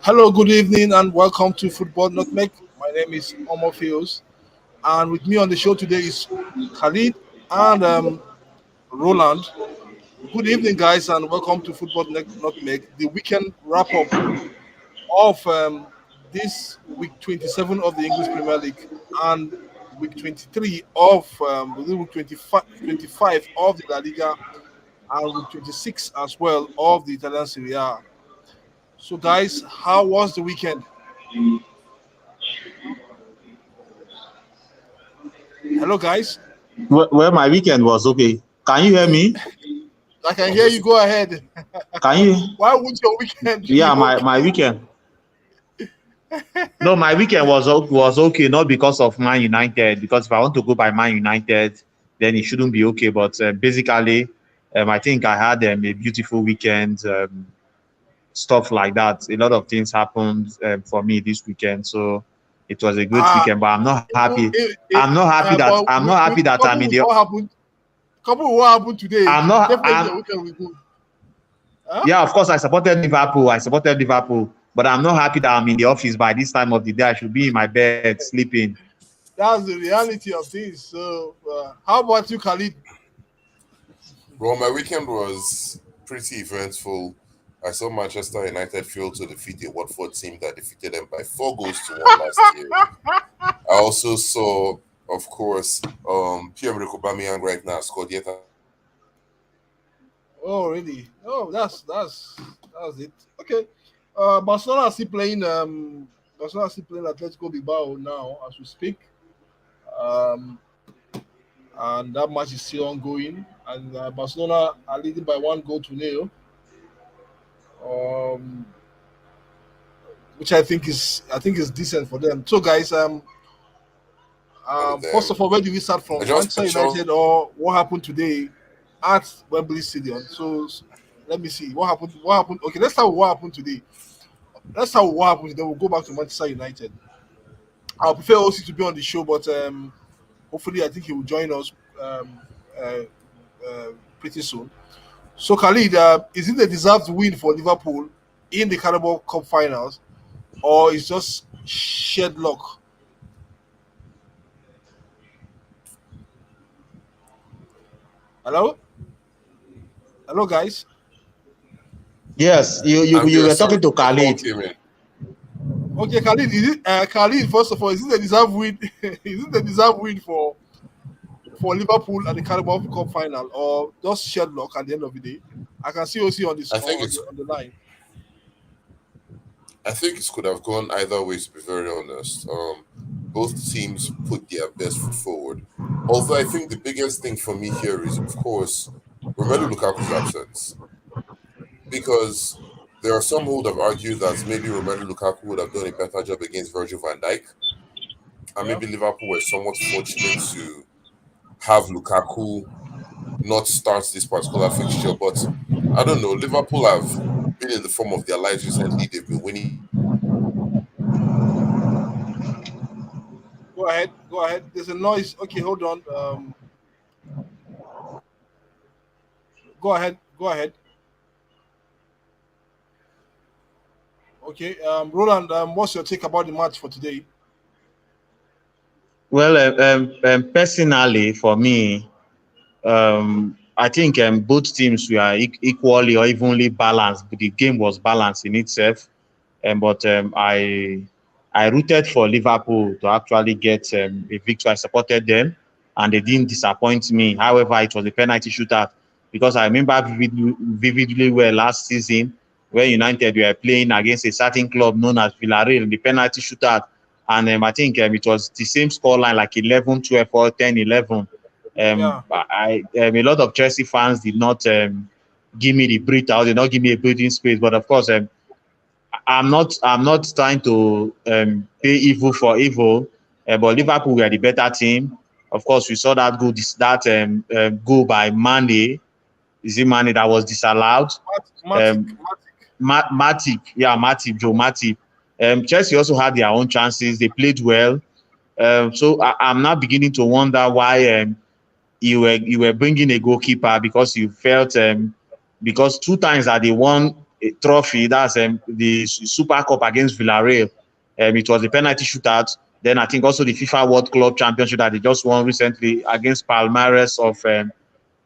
Hello, good evening, and welcome to Football Nutmeg. My name is Omar, and with me on the show today is Khalid and Roland. Good evening, guys, and welcome to Nutmeg, the weekend wrap up of this week 27 of the English Premier League and week 23 of week 25 of the La Liga and week 26 as well of the Italian Serie A. So, guys, how was the weekend? Hello, guys. Well, my weekend was okay. Can you hear me? I can hear you. Go ahead. Can you? Why would your weekend be Yeah, my, okay? my weekend. No, my weekend was okay, not because of Man United. Because if I want to go by Man United, then it shouldn't be okay. But basically, I think I had a beautiful weekend, stuff like that. A lot of things happened for me this weekend, so it was a good Uh, weekend. But I'm not happy. it, it, I'm not happy that but I'm not happy that I'm couple in with the. what happened today, I'm not. definitely your weekend will be good. Huh? Yeah, of course, I supported Liverpool. But I'm not happy that I'm in the office by this time of the day. I should be in my bed sleeping. That's the reality of things. So, how about you, Khalid? Well, my weekend was pretty eventful. I saw Manchester United fail to defeat a Watford team that defeated them by 4 goals to 1 last year. I also saw, of course, Pierre-Emerick Aubameyang right now scored yet. Oh, really? Oh, that's it. Okay. Barcelona are still playing. Barcelona are still playing Atletico Bilbao now as we speak. Um, and that match is still ongoing. And Barcelona are leading by 1 goal to 0. Um, which I think is decent for them. So, guys, first of all, where do we start from? I just Manchester United or what happened today at Wembley Stadium? So let me see what happened. What happened? Okay, let's start with what happened today. Let's start with what happened. Then we'll go back to Manchester United. I'll prefer OC to be on the show, but hopefully, I think he will join us um, uh, uh, pretty soon. So, Khalid, is it a deserved win for Liverpool in the Carabao Cup finals, or is just shed luck? Hello, hello, guys. Yes, I'm you here, were sorry. talking to The call Khalid. came in. Okay, Khalid, is it Khalid? First of all, is it a deserved win? Is it a deserved win for Liverpool at the Carabao Cup final, or just shed luck at the end of the day? I can see OC on this I think it's. on the line. I think it could have gone either way. To be very honest, both teams put their best foot forward. Although I think the biggest thing for me here is, of course, Romelu Lukaku's absence, because there are some who would have argued that maybe Romelu Lukaku would have done a better job against Virgil van Dijk, and Yeah. maybe Liverpool were somewhat fortunate to have Lukaku not start this particular fixture. But I don't know. Liverpool have been in the form of their lives recently. They've been winning. Go ahead. Go ahead. There's a noise. Okay, hold on. Go ahead. Go ahead. Okay. Roland, what's your take about the match for today? Well, personally, for me, I think both teams were equally or evenly balanced. But the game was balanced in itself, but I rooted for Liverpool to actually get a victory. I supported them, and they didn't disappoint me. However, it was a penalty shootout because I remember vividly well last season when United were playing against a certain club known as Villarreal in the penalty shootout, and I think it was the same scoreline, like 11-12 or 10-11. Yeah. A lot of Chelsea fans did not give me the breathe out, did not give me a breathing space. But of course, I'm not trying to pay evil for evil. But Liverpool were the better team. Of course, we saw that goal by Mane. Is it Mane that was disallowed? Matic. Um, Joe Matip. Chelsea also had their own chances. They played well. So I'm now beginning to wonder why you were bringing a goalkeeper because you felt because 2 times that they won trophy. That's the Super Cup against Villarreal. It was a penalty shootout. Then I think also the FIFA World Club Championship that they just won recently against Palmeiras of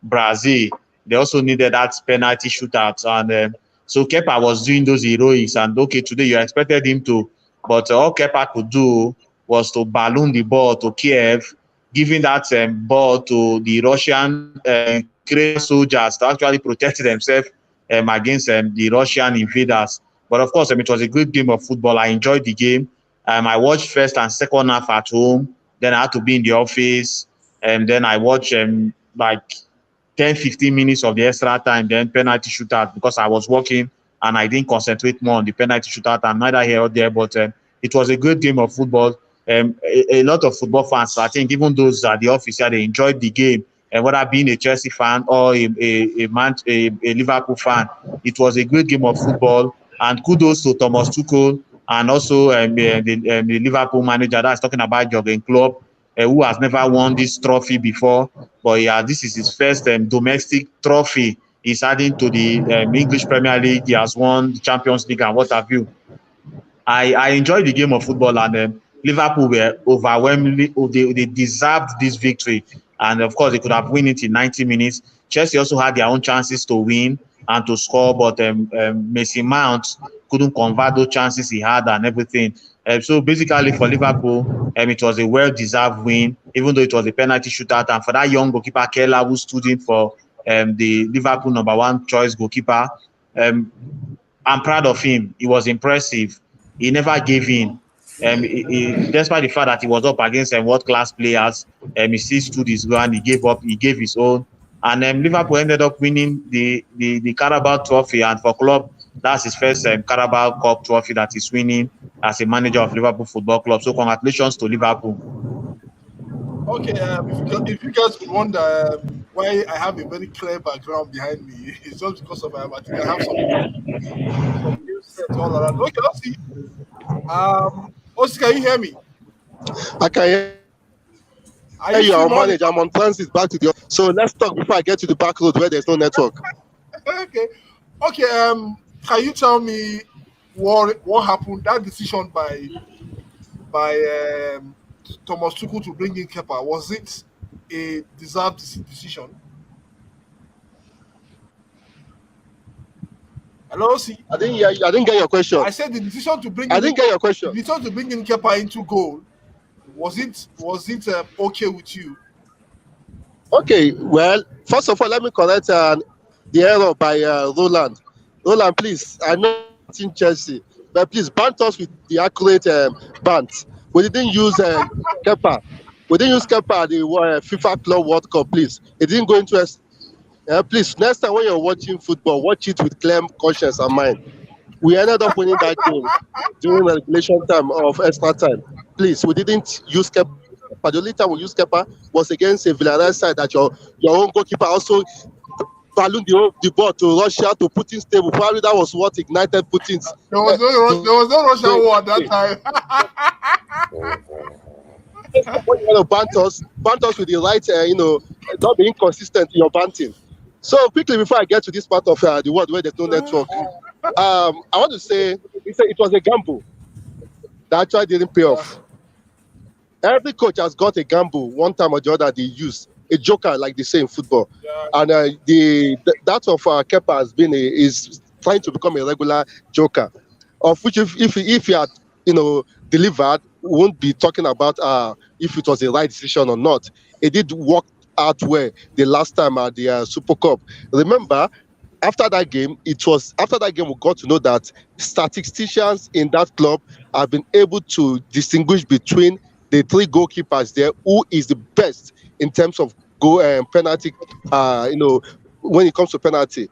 Brazil. They also needed that penalty shootout, and so Kepa was doing those heroics. And okay, today you expected him to, but all Kepa could do was to balloon the ball to Kiev, giving that ball to the Russian Ukrainian soldiers to actually protect themselves against the Russian invaders. But of course, it was a good game of football. I enjoyed the game. I watched first and second half at home. Then I had to be in the office, and then I watched like 10-15 minutes of the extra time, then penalty shootout, because I was working and I didn't concentrate more on the penalty shootout, and neither here or there. But it was a good game of football. A lot of football fans, I think even those at the office here, they enjoyed the game. And whether being a Chelsea fan or a Liverpool fan, it was a great game of football. And kudos to Thomas Tuchel and also the Liverpool manager that's talking about Jurgen Klopp, who has never won this trophy before. But yeah, this is his first domestic trophy. He's adding to the English Premier League. He has won the Champions League and what have you. I enjoyed the game of football, and Liverpool were overwhelmingly, they deserved this victory. And of course, they could have won it in 90 minutes. Chelsea also had their own chances to win and to score, but Mason Mount couldn't convert those chances he had and everything. So basically for Liverpool, it was a well-deserved win, even though it was a penalty shootout. And for that young goalkeeper, Kepa, who stood in for the Liverpool #1 choice goalkeeper, I'm proud of him. He was impressive. He never gave in. Despite the fact that he was up against world-class players, he still stood his ground. He gave up. He gave his own. And Liverpool ended up winning the Carabao Trophy. And for Klopp, that's his first Carabao Cup trophy that he's winning as a manager of Liverpool Football Club. So congratulations to Liverpool. Okay, if you guys would wonder why I have a very clear background behind me, it's just because of I think I have some news set all around. Okay, let's see. Osi, can you hear me? I can hear you. I'm manager. I'm on transit back to the office. So let's talk before I get to the back road where there's no network. Okay. Can you tell me what happened? That decision by Thomas Tuchel to bring in Kepa, was it a deserved decision? Hello, see. I didn't get your question. I said the decision to bring. I didn't get your question. The decision to bring in Kepa into goal, was it okay with you? Okay, well, first of all, let me correct the error by Roland. Roland, please, I know it's in Chelsea, but please bant us with the accurate bant. We didn't use Kepa. We didn't use Kepa at the FIFA Club World Cup, please. It didn't go into us. Please, next time when you're watching football, watch it with clear conscience and mind. We ended up winning that game during the regulation time of extra time. Please, we didn't use Kepa. The only time we used Kepa was against a Villarreal side that your own goalkeeper also ballooned the ball to Russia, to Putin's table. Probably that was what ignited Putin's. There was no Russian war at that time. When you want to bant us with the right, not being consistent in your banting. So quickly before I get to this part of the world where there's no network, I want to say it was a gamble that actually didn't pay off. Every coach has got a gamble one time or the other they use. A joker, like they say in football. Yeah. And that of Kepa has been is trying to become a regular joker, of which if he had delivered, we won't be talking about if it was the right decision or not. It did work out well the last time at the Super Cup. Remember, after that game we got to know that statisticians in that club have been able to distinguish between the three goalkeepers there who is the best in terms of goal and penalty. When it comes to penalty,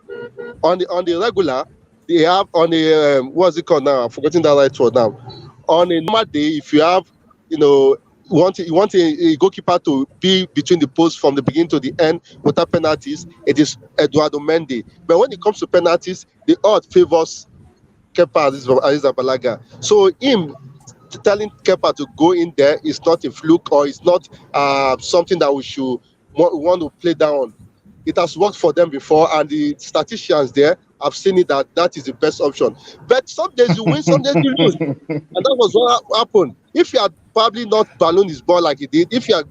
on the regular, they have on the what's it called now? I'm forgetting that right word now. On a normal day, if you have you want a goalkeeper to be between the posts from the beginning to the end without penalties, it is Eduardo Mendy. But when it comes to penalties, the odds favors Kepa Arrizabalaga. So him telling Kepa to go in there is not a fluke, or it's not something that we should want to play down. it has worked for them before, and the statisticians there have seen it that is the best option. But some days you win, some days you lose, and that was what happened. If you had probably not ballooned his ball like he did, if you had,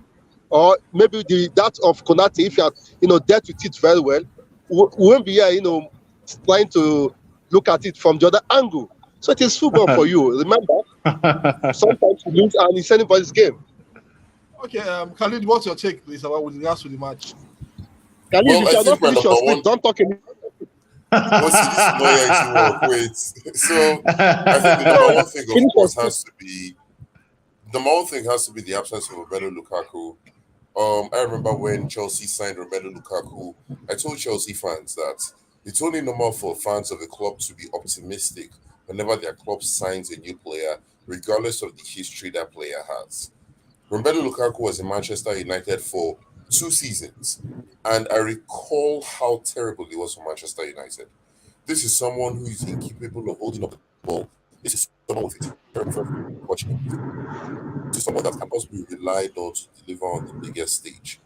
or maybe that of Konate, if you had dealt with it very well, we won't be here trying to look at it from the other angle. So it is football for you. Remember, sometimes you lose, and it's anybody's game. Okay, Khalid, what's your take, please, about with regards to the match? Khalid, Well, if I you are not think my finished number your speech, one. don't talk anymore. Well, see, this is my actually work. Wait. So I think the number one thing, of course, has to be the absence of Romelu Lukaku. I remember when Chelsea signed Romelu Lukaku, I told Chelsea fans that it's only normal for fans of a club to be optimistic whenever their club signs a new player, regardless of the history that player has. Romelu Lukaku was in Manchester United for 2 seasons, and I recall how terrible he was for Manchester United. This is someone who is incapable of holding up the ball. This is someone with a terrible watching. This is someone that can possibly be relied on to deliver on the biggest stage.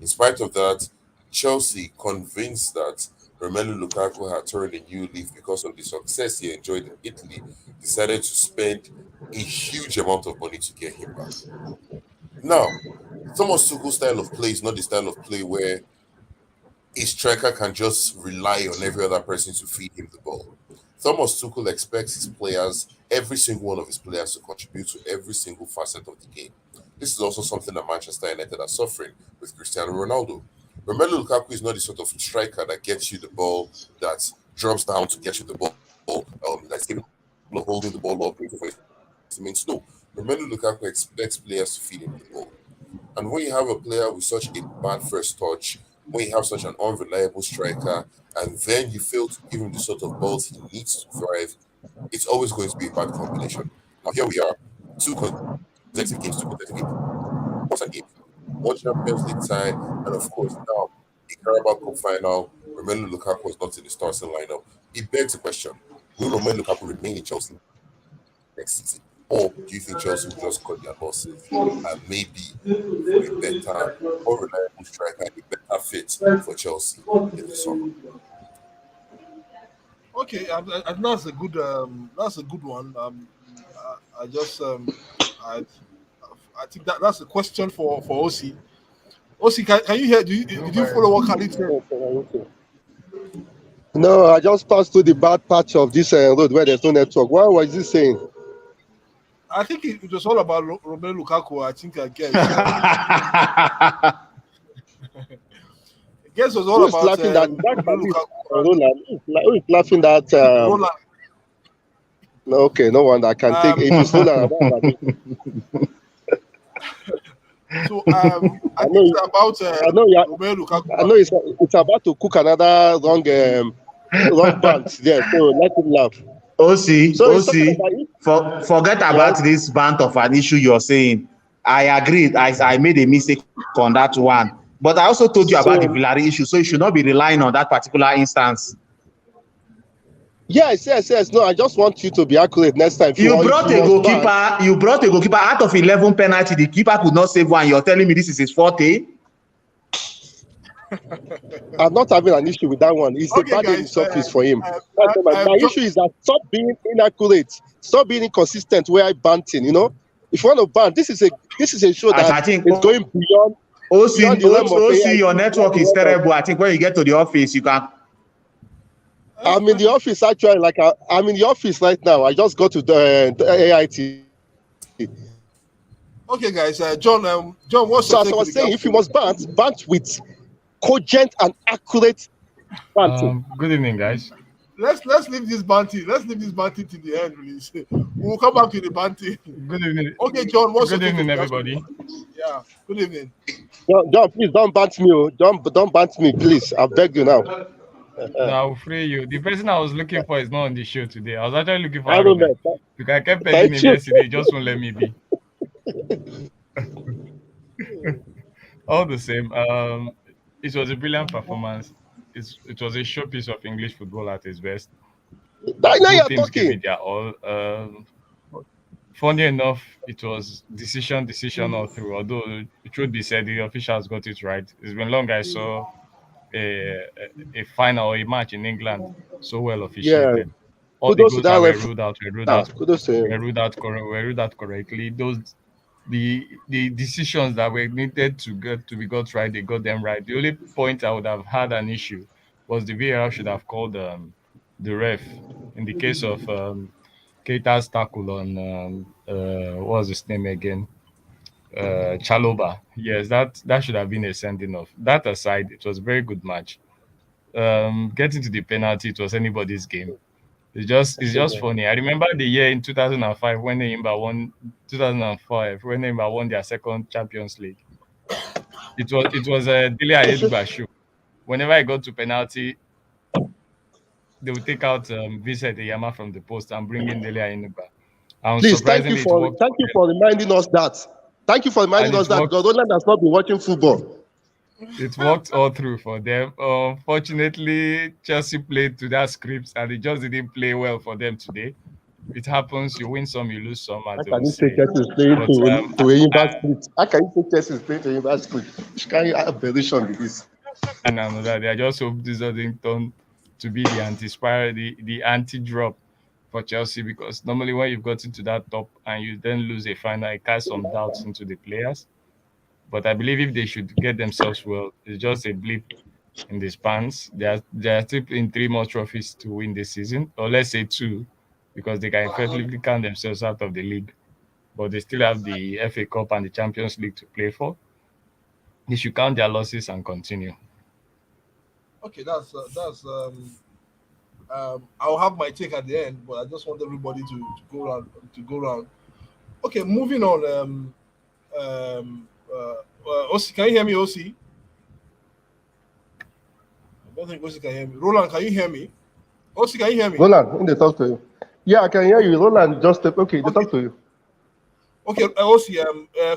In spite of that, Chelsea, convinced that Romelu Lukaku had turned a new leaf because of the success he enjoyed in Italy, decided to spend a huge amount of money to get him back. Now, Thomas Tuchel's style of play is not the style of play where a striker can just rely on every other person to feed him the ball. Thomas Tuchel expects his players, every single one of his players, to contribute to every single facet of the game. This is also something that Manchester United are suffering with Cristiano Ronaldo. Romelu Lukaku is not the sort of striker that gets you the ball, that drops down to get you the ball, that's capable of holding the ball up, waiting for his teammates. No, Romelu Lukaku expects players to feed him the ball. And when you have a player with such a bad first touch, when you have such an unreliable striker, and then you fail to give him the sort of balls he needs to thrive, it's always going to be a bad combination. Now here we are, 2 consecutive games, what's a game? One Champions League tie, and of course now a Carabao Cup final. Romelu Lukaku was not in the starting lineup. It begs the question: will Romelu Lukaku remain in Chelsea next season, or do you think Chelsea will just cut their losses and maybe for a better, more reliable striker, a better fit for Chelsea in the summer? Okay, and that's a good one. I just I think that's a question for OC. OC, can you hear? Did you follow what Khalid said? No, I just passed through the bad patch of this road where there's no network. What was he saying? I think it was all about Romelu Lukaku. I think I guess. I guess it was all Who is about laughing that Romelu Lukaku. Roland? Who is laughing that? Roland. No, okay, no one that can take. If it's Roland, So I think it's about I know, Romelu Lukaku. I know it's about to cook another wrong band there. So let him laugh. Forget about this band of an issue you're saying. I agree. I made a mistake on that one. But I also told you about the Villarreal issue, so you should not be relying on that particular instance. Yes. No, I just want you to be accurate next time. You brought a goalkeeper out of 11 penalty. The keeper could not save one. You're telling me this is his forte? I'm not having an issue with that one. It's a bad in surface for him. My issue is that stop being inaccurate, stop being inconsistent where I banting. If you want to ban, this is a show that I think it's going beyond. OC, your network is terrible. I think when you get to the office, you can. I'm in the office actually. I'm in the office right now. I just got to the AIT. Okay, guys. John, what's your So as take I was with saying, regards if you must bant with cogent and accurate banting. Good evening, guys. Let's leave this banting. Let's leave this banting to the end, please. We'll come back to the banting. Good evening. Okay, John, what's your Good take evening, with regards everybody. to- Yeah, good evening. John, please don't bant me. Oh. Don't bant me, please. I beg you now. No, I'll free you. The person I was looking for is not on the show today. I was actually looking for I don't Robert. know. Because I kept begging him yesterday, he just won't let me be. All the same, it was a brilliant performance. It was a showpiece of English football at its best. Now you're Both teams gave talking. it their all. Funny enough, it was decision all through. Although it should be said, the officials got it right. It's been long I saw a final or a match in England so well Yeah. officiated. All the Kudos to goals that that were ref. ruled out Kudos to him. were ruled out correctly. Those the decisions that were needed to be got right, they got them right. The only point I would have had an issue was the VAR should have called the ref in the case of Keita's tackle on what was his name again? Chaloba. Yes, that should have been a sending off. That aside, it was a very good match. Getting to the penalty, it was anybody's game. It's just funny. I remember the year in 2005 when Neymar won 2005 when Neymar won their second Champions League. It was a Dele Ayedugba show. Whenever I got to penalty, they would take out Vincent Eyama from the post and bring in Dele Ayedugba. And Please, surprisingly, it worked thank for you them. for reminding us that. Thank you for reminding And us it that worked. because Roland has not been watching football. It worked all through for them. Unfortunately, Chelsea played to that script and it just didn't play well for them today. It happens. You win some, you lose some, How as they can will you say say. Chelsea is playing But to a Invert script? How can you say Chelsea is playing to a Invert script? Which kind of aberration is this? and another, I just hope this doesn't turn to be the anti-spiral, the anti-drop for Chelsea, because normally when you've gotten to that top and you then lose a final, it casts some doubts into the players. But I believe if they should get themselves well, it's just a blip in the spans. They are still in 3 more trophies to win this season, or let's say 2, because they can effectively count themselves out of the league. But they still have the FA Cup and the Champions League to play for. They should count their losses and continue. Okay, I'll have my take at the end, but I just want everybody to go around Okay, moving on. Osi, can you hear me, Osi? I don't think Osi can hear me. Roland, can you hear me? Osi, can you hear me? Roland, when they talk to you. Yeah, I can hear you. Roland, just okay, they Okay. talk to you. Okay, Osi,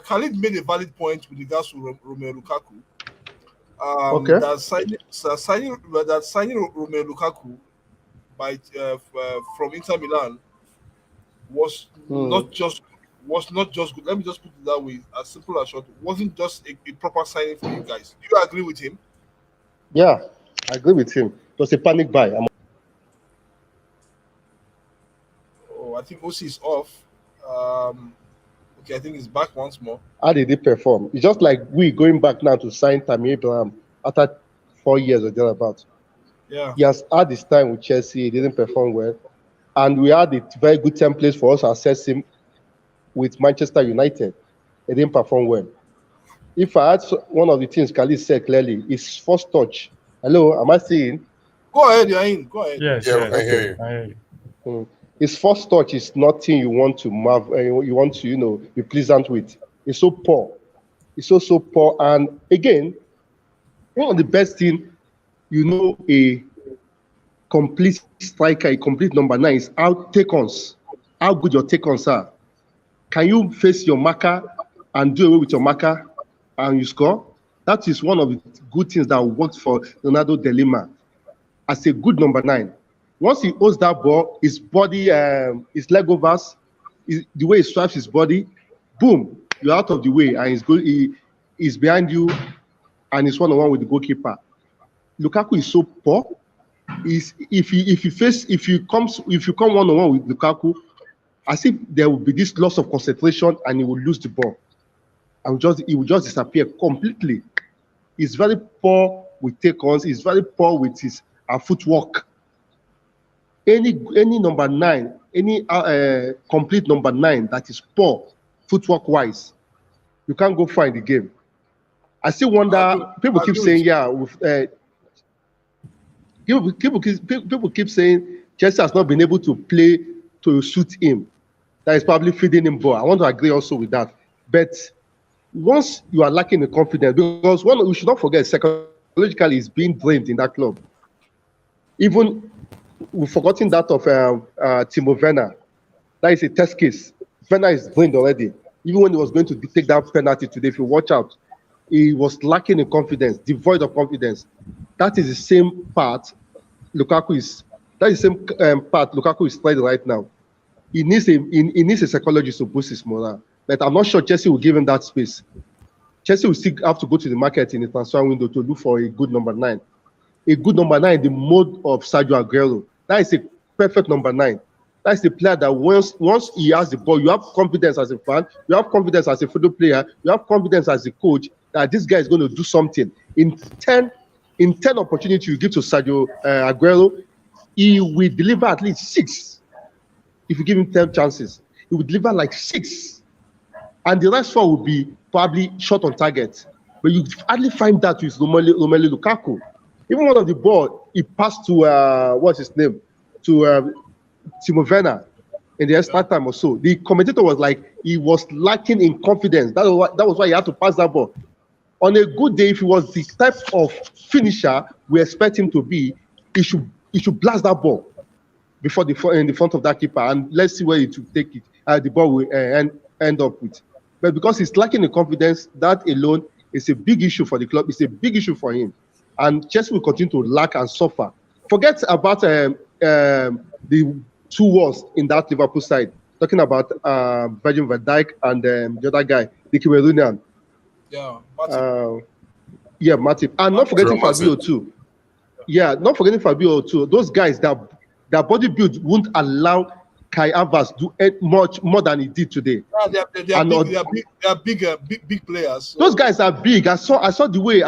Khalid made a valid point with regards to Romelu Lukaku. Okay. That signing Romelu Lukaku by from Inter Milan was not just good. Let me just put it that way, as simple as short. It wasn't just a proper signing for you guys. Do you agree with him? Yeah, I agree with him. It was a panic buy. Oh, I think OC is off. Okay, I think he's back once more. How did he perform? It's just like we going back now to sign Tammy Abraham after 4 years or thereabouts. Yeah. He has had his time with Chelsea. He didn't perform well. And we had a very good template for us to assess him with Manchester United. He didn't perform well. If I had one of the things Khalid said clearly, his first touch. Hello, am I seeing? Go ahead, you're in. Go ahead. Yes, Yeah, yes. I hear you. I hear you. His first touch is nothing you want to you want to, be pleasant with. It's so poor. It's so poor. And again, one of the best thing, a complete striker, a complete number 9 is how take-ons, how good your take-ons are. Can you face your marker and do away with your marker and you score? That is one of the good things that worked for Ronaldo de Lima as a good number 9. Once he holds that ball, his body, his leg overs, the way he swipes his body, boom, you're out of the way, and he's behind you, and he's one-on-one with the goalkeeper. Lukaku is so poor. If you come one-on-one with Lukaku, as if there will be this loss of concentration, and he will lose the ball, and he will just disappear completely. He's very poor with take-ons. He's very poor with his footwork. Any number 9, any complete number 9 that is poor footwork wise, you can't go far in the game. I still wonder. People keep saying, people keep saying Chelsea has not been able to play to suit him. That is probably feeding him ball. I want to agree also with that. But once you are lacking the confidence, because we should not forget, psychologically, he's being drained in that club. Even we've forgotten that of Timo Werner. That is a test case. Werner is drained already. Even when he was going to take that penalty today, if you watch out, he was lacking in confidence, devoid of confidence. That is the same part Lukaku is. That is the same part Lukaku is playing right now. He needs a psychologist to boost his morale. But I'm not sure Chelsea will give him that space. Chelsea will still have to go to the market in the transfer window to look for a good number 9. a good number 9 in the mode of Sergio Aguero. That is a perfect number 9. That's the player that once he has the ball, you have confidence as a fan, you have confidence as a football player, you have confidence as a coach that this guy is going to do something. In 10 opportunities you give to Sergio Aguero, he will deliver at least 6. If you give him 10 chances, he will deliver like 6. And the rest 4 will be probably shot on target. But you hardly find that with Romelu Lukaku. Even one of the ball, he passed to, what's his name? To Timo Werner in the extra time or so. The commentator was like, he was lacking in confidence. That was why he had to pass that ball. On a good day, if he was the type of finisher we expect him to be, he should blast that ball before in the front of that keeper, and let's see where it will take it. The ball will end up with. But because he's lacking in confidence, that alone is a big issue for the club. It's a big issue for him, and Chelsea will continue to lack and suffer. Forget about the 2 walls in that Liverpool side. Talking about Virgil van Dijk and the other guy, the Cameroonian. Yeah, Matip. Matip. And not forgetting Fabio too. Yeah, not forgetting Fabio too. Those guys that their body build won't allow Kai Havertz do much more than he did today. Yeah, they are big players. So. Those guys are big. I saw the way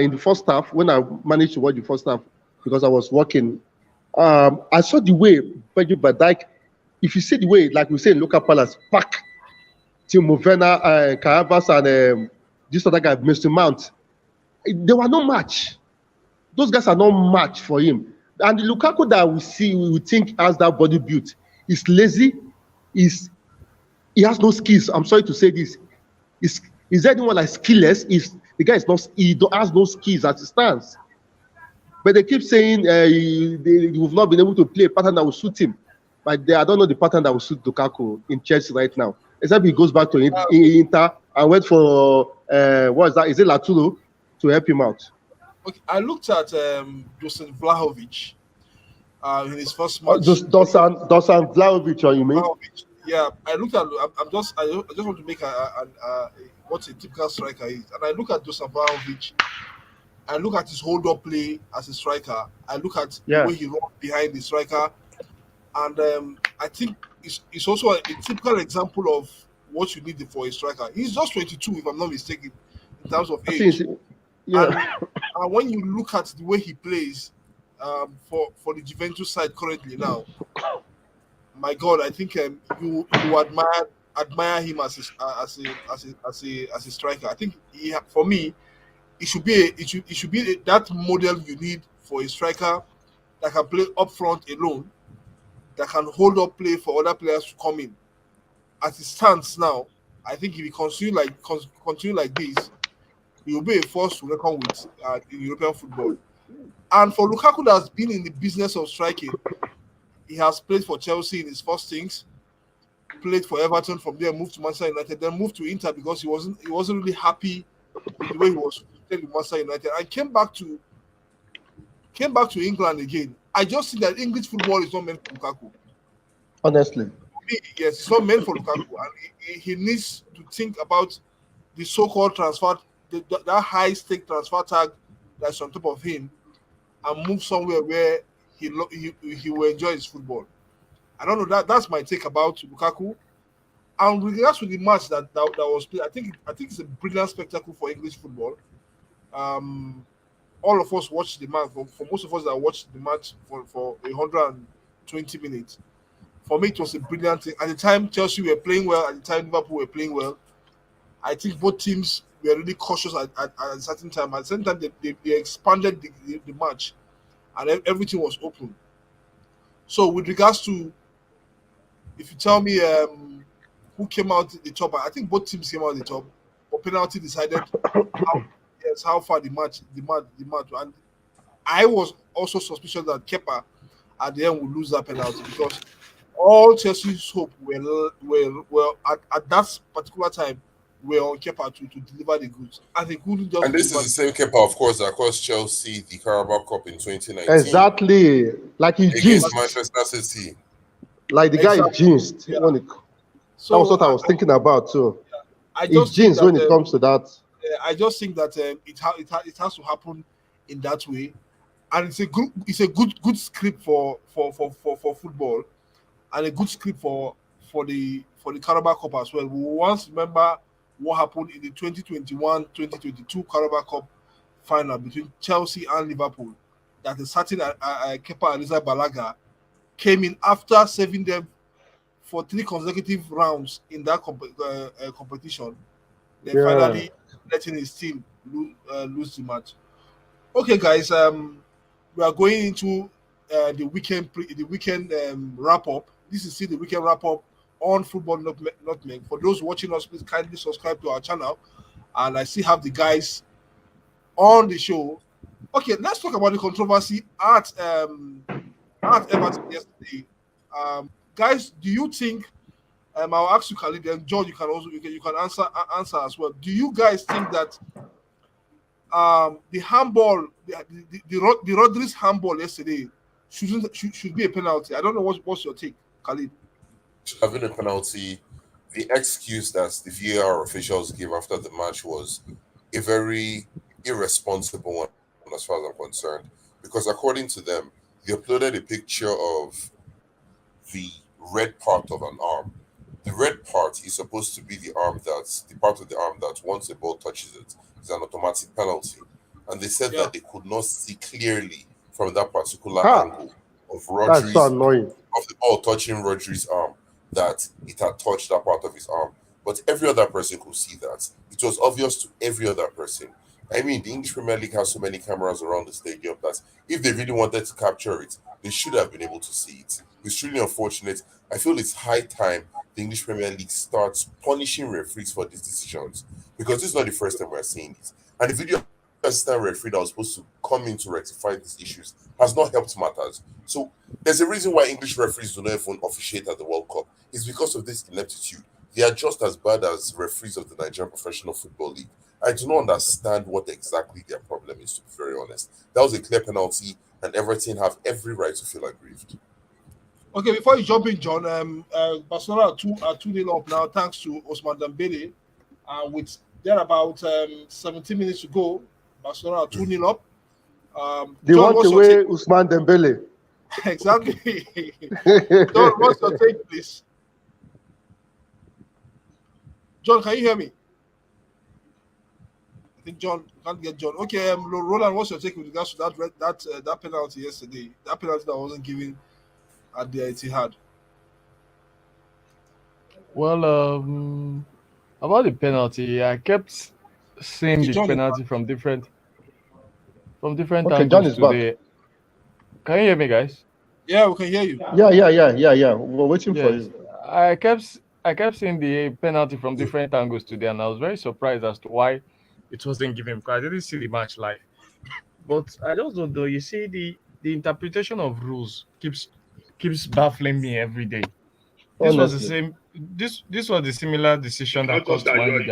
in the first half when I managed to watch the first half because I was working. I saw the way Virgil van Dijk. If you see the way, like we say in local palace, pack Timo Werner, Kai Havertz, and this other guy, Mr. Mount, they were no match. Those guys are no match for him. And the Lukaku that we think has that body built, is lazy. He has no skills. I'm sorry to say this. Is there anyone like skillless? The guy is not. He has no skills as it stands. But they keep saying you've not been able to play a pattern that will suit him. But I don't know the pattern that will suit Lukaku in Chelsea right now. Except he goes back to Inter and went for what is that? Is it Laturo to help him out? Okay, I looked at Dusan Vlahovic in his first match. Dusan Vlahovic, or you mean? Yeah, I looked at. I just want to make what a typical striker is, and I look at Dusan Vlahovic. I look at his hold-up play as a striker. I look at the way he runs behind the striker, and I think it's also a typical example of what you need for a striker. He's just 22, if I'm not mistaken, in terms of age. And when you look at the way he plays for the Juventus side currently now, my God, I think you admire him as a striker. I think for me, it should be that model you need for a striker that can play up front alone, that can hold up play for other players to come in. As it stands now, I think if he continue like this, he will be a force to reckon with in European football. And for Lukaku, that has been in the business of striking, he has played for Chelsea in his first things, played for Everton, from there moved to Manchester United, then moved to Inter because he wasn't really happy with the way he was playing with Manchester United, and came back to England again. I just think that English football is not meant for Lukaku. Honestly. Yes, it's not meant for Lukaku, and he needs to think about the so-called transfer, that high-stake transfer tag that's on top of him, and move somewhere where he will enjoy his football. I don't know. That's my take about Lukaku. And with regards to the match that was played, I think it's a brilliant spectacle for English football. All of us watched the match. For most of us that watched the match for 120 minutes, for me it was a brilliant thing. At the time, Chelsea were playing well. At the time, Liverpool were playing well. I think both teams were really cautious at a certain time. At the same time, they expanded the match, and everything was open. So, with regards to, if you tell me who came out the top, I think both teams came out the top. But penalty decided how far the match. And I was also suspicious that Kepa at the end would lose that penalty because all Chelsea's hope were at that particular time were on Kepa to deliver the goods. And he couldn't just. And this is the same Kepa, of course, that cost Chelsea the Carabao Cup in 2019. Exactly, like he against Manchester City. Like the guy is jinxed. Yeah. So that was what I was thinking about too. It's jinxed when it comes to that. I just think that it has to happen in that way. and it's a good script for football, and a good script for the Carabao Cup as well. We once remember what happened in the 2021-2022 Carabao Cup final between Chelsea and Liverpool. That a certain Kepa Balaga came in after saving them for three consecutive rounds in that competition. Then Yeah. finally letting his team lose the match. Okay, guys. We are going into the weekend wrap up. This is still the weekend wrap up on Football Nutmeg. For those watching us, please kindly subscribe to our channel. And I still have the guys on the show. Okay, let's talk about the controversy at Everton yesterday. Guys, do you think? I'll ask you, Khalid, and John. You can answer as well. Do you guys think that the handball, the Rodri's handball yesterday should be a penalty? I don't know what's your take, Khalid. Having a penalty, the excuse that the VAR officials gave after the match was a very irresponsible one, as far as I'm concerned. Because according to them, they uploaded a picture of the red part of an arm. The red part is supposed to be the part of the arm that once the ball touches it is an automatic penalty. And they said Yeah. that they could not see clearly from that particular Ha! angle of That's so Rodri's annoying. of the ball touching Rodri's arm that it had touched that part of his arm. But every other person could see that. It was obvious to every other person. I mean, the English Premier League has so many cameras around the stadium that if they really wanted to capture it, they should have been able to see it. It's really unfortunate. I feel it's high time the English Premier League starts punishing referees for these decisions because this is not the first time we're seeing this. And the video assistant referee that was supposed to come in to rectify these issues has not helped matters. So there's a reason why English referees do not even officiate at the World Cup. It's because of this ineptitude. They are just as bad as referees of the Nigerian Professional Football League. I do not understand what exactly their problem is, to be very honest. That was a clear penalty, and Everton have every right to feel aggrieved. Okay, before you jump in, John, Barcelona are 2-0 up now, thanks to Osman Dembele. With there about 17 minutes to go, Barcelona are 2-0 up. They John, want what's your away take? Usman Dembele. Exactly. John, what's your take, please? John, can you hear me? I think John can't get John. Okay, Roland, what's your take with regards to that penalty yesterday? That penalty that wasn't given at the Etihad. Well, about the penalty, I kept seeing Okay, the John is penalty back. from different Okay, John angles is back. today. Can you hear me, guys? Yeah, we can hear you. Yeah. We're waiting for Yes, you. I kept seeing the penalty from different angles today, and I was very surprised as to why it wasn't given because I didn't see the match live. But I just don't know. You see, the interpretation of rules keeps baffling me every day. This was the Honestly. same. This was the similar decision that cost Man U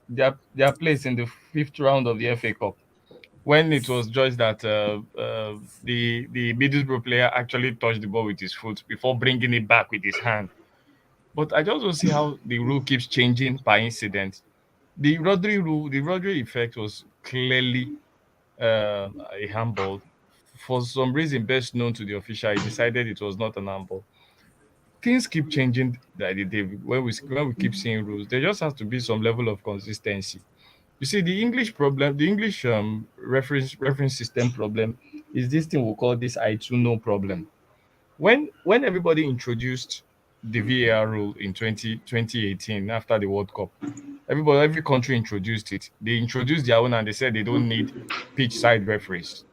their place in the fifth round of the FA Cup when it was judged that the Middlesbrough player actually touched the ball with his foot before bringing it back with his hand. But I just don't see how the rule keeps changing by incident. The Rodri rule, the Rodri effect was clearly a handball. For some reason, best known to the official, he decided it was not an handball. Things keep changing by the day when we keep seeing rules. There just has to be some level of consistency. You see, the English problem, the English reference system problem is this thing we call this I too know problem. When everybody introduced the VAR rule in 2018 after the World Cup, every country introduced it. They introduced their own and they said they don't need pitch side referees.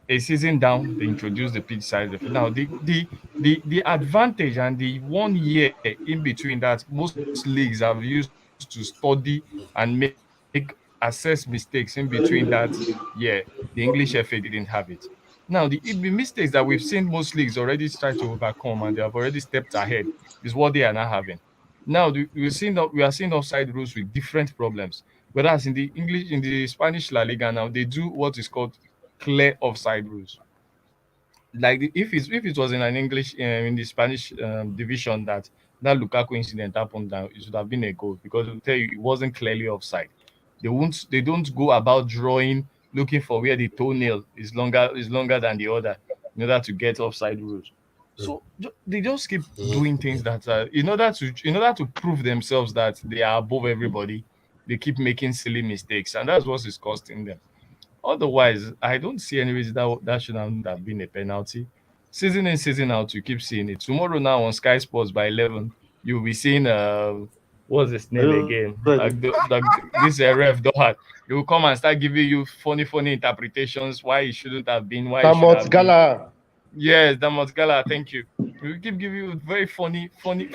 A season down, they introduced the pitch side referee. Now, the advantage and the 1 year in between that most leagues have used to study and make assess mistakes in between that year, the English FA didn't have it. Now, the mistakes that we've seen most leagues already try to overcome and they have already stepped ahead is what they are now having. Now, we are seeing offside rules with different problems. Whereas in the Spanish La Liga now, they do what is called clear offside rules. Like if it was in an English in the Spanish division that Lukaku incident happened, now it should have been a goal because it will tell you it wasn't clearly offside. They don't go about drawing looking for where the toenail is longer than the other in order to get offside rules. So they just keep doing things that in order to prove themselves that they are above everybody, they keep making silly mistakes, and that's what is costing them. Otherwise, I don't see any reason that shouldn't have been a penalty. Season in, season out, you keep seeing it. Tomorrow now on Sky Sports by 11, you'll be seeing what's his name again? This ref Doha. He will come and start giving you funny interpretations why it shouldn't have been, why it should Tamot have been. Gala. Yes, Damat Gala, thank you. We will keep giving you very funny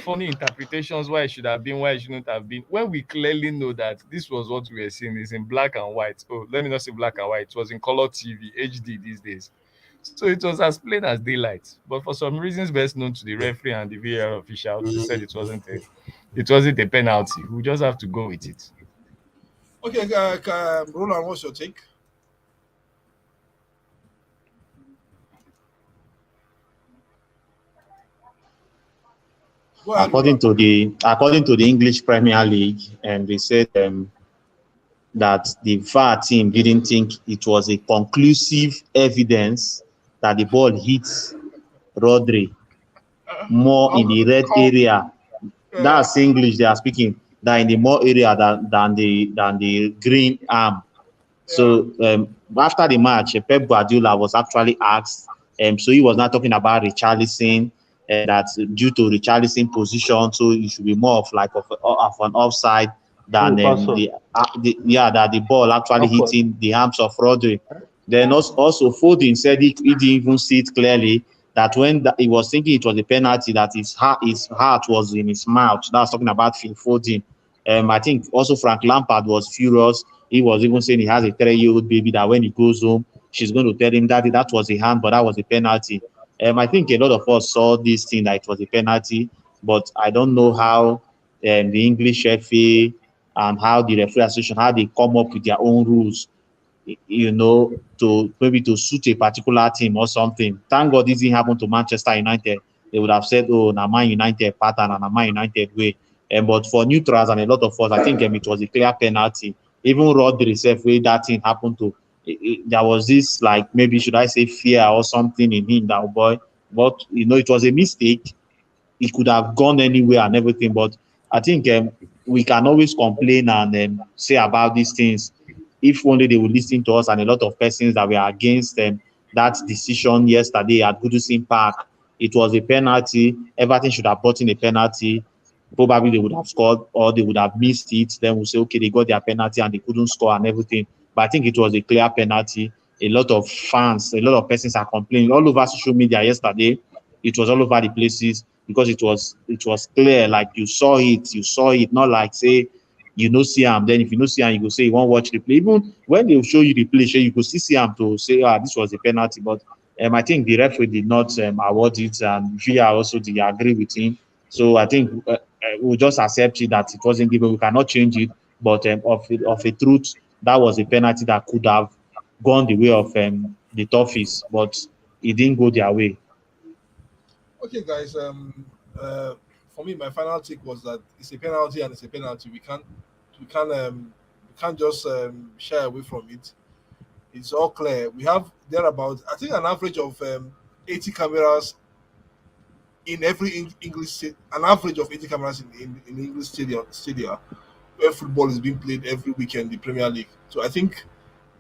interpretations why it should have been, why it shouldn't have been. When we clearly know that this was what we were seeing is in black and white. Oh, let me not say black and white. It was in color TV, HD these days. So it was as plain as daylight. But for some reasons best known to the referee and the VAR official, they said it wasn't a penalty. We just have to go with it. Okay, Roland, what's your take? Go ahead, According Roland. to the English Premier League, and they said that the VAR team didn't think it was a conclusive evidence that the ball hits Rodri more in the red area. That's English they are speaking. That in the more area than the green arm. So after the match, Pep Guardiola was actually asked. So he was not talking about Richarlison, that due to Richarlison position, so it should be more of like of an offside than that the ball actually hitting the arms of Rodri. Then also Foden said he didn't even see it clearly. That when he was thinking it was a penalty, that his heart was in his mouth. That's talking about Phil Foden. I think also Frank Lampard was furious. He was even saying he has a 3-year-old baby that when he goes home, she's going to tell him that that was a hand, but that was a penalty. I think a lot of us saw this thing that it was a penalty, but I don't know how the English FA and how the referee association, how they come up with their own rules, to maybe to suit a particular team or something. Thank God this didn't happen to Manchester United. They would have said, oh, na Man United pattern and na Man United way. But for neutrals and a lot of us, I think it was a clear penalty. Even Rodri said, where that thing happened to, there was this, like, maybe should I say fear or something in him, that boy. But, it was a mistake. It could have gone anywhere and everything. But I think we can always complain and say about these things if only they would listen to us and a lot of persons that were against that decision yesterday at Goodison Park. It was a penalty. Everton should have brought in a penalty. Probably they would have scored or they would have missed it. Then we'll say, okay, they got their penalty and they couldn't score and everything. But I think it was a clear penalty. A lot of fans, a lot of persons are complaining all over social media yesterday. It was all over the places because it was clear, like you saw it, not like say see him. Then if you no see him, you go say you won't watch the play. Even when they show you the play, you go see him to say, this was a penalty. But I think the referee did not award it, and VAR also did agree with him. So I think we'll just accept it that it wasn't given. We cannot change it, but of a truth, that was a penalty that could have gone the way of the Toffees, but it didn't go their way. Okay, guys. For me, my final take was that it's a penalty and it's a penalty. We can't just shy away from it. It's all clear. We have thereabout, I think, an average of 80 cameras in every an average of 80 cameras in the English stadia where football is being played every weekend in the Premier League. So I think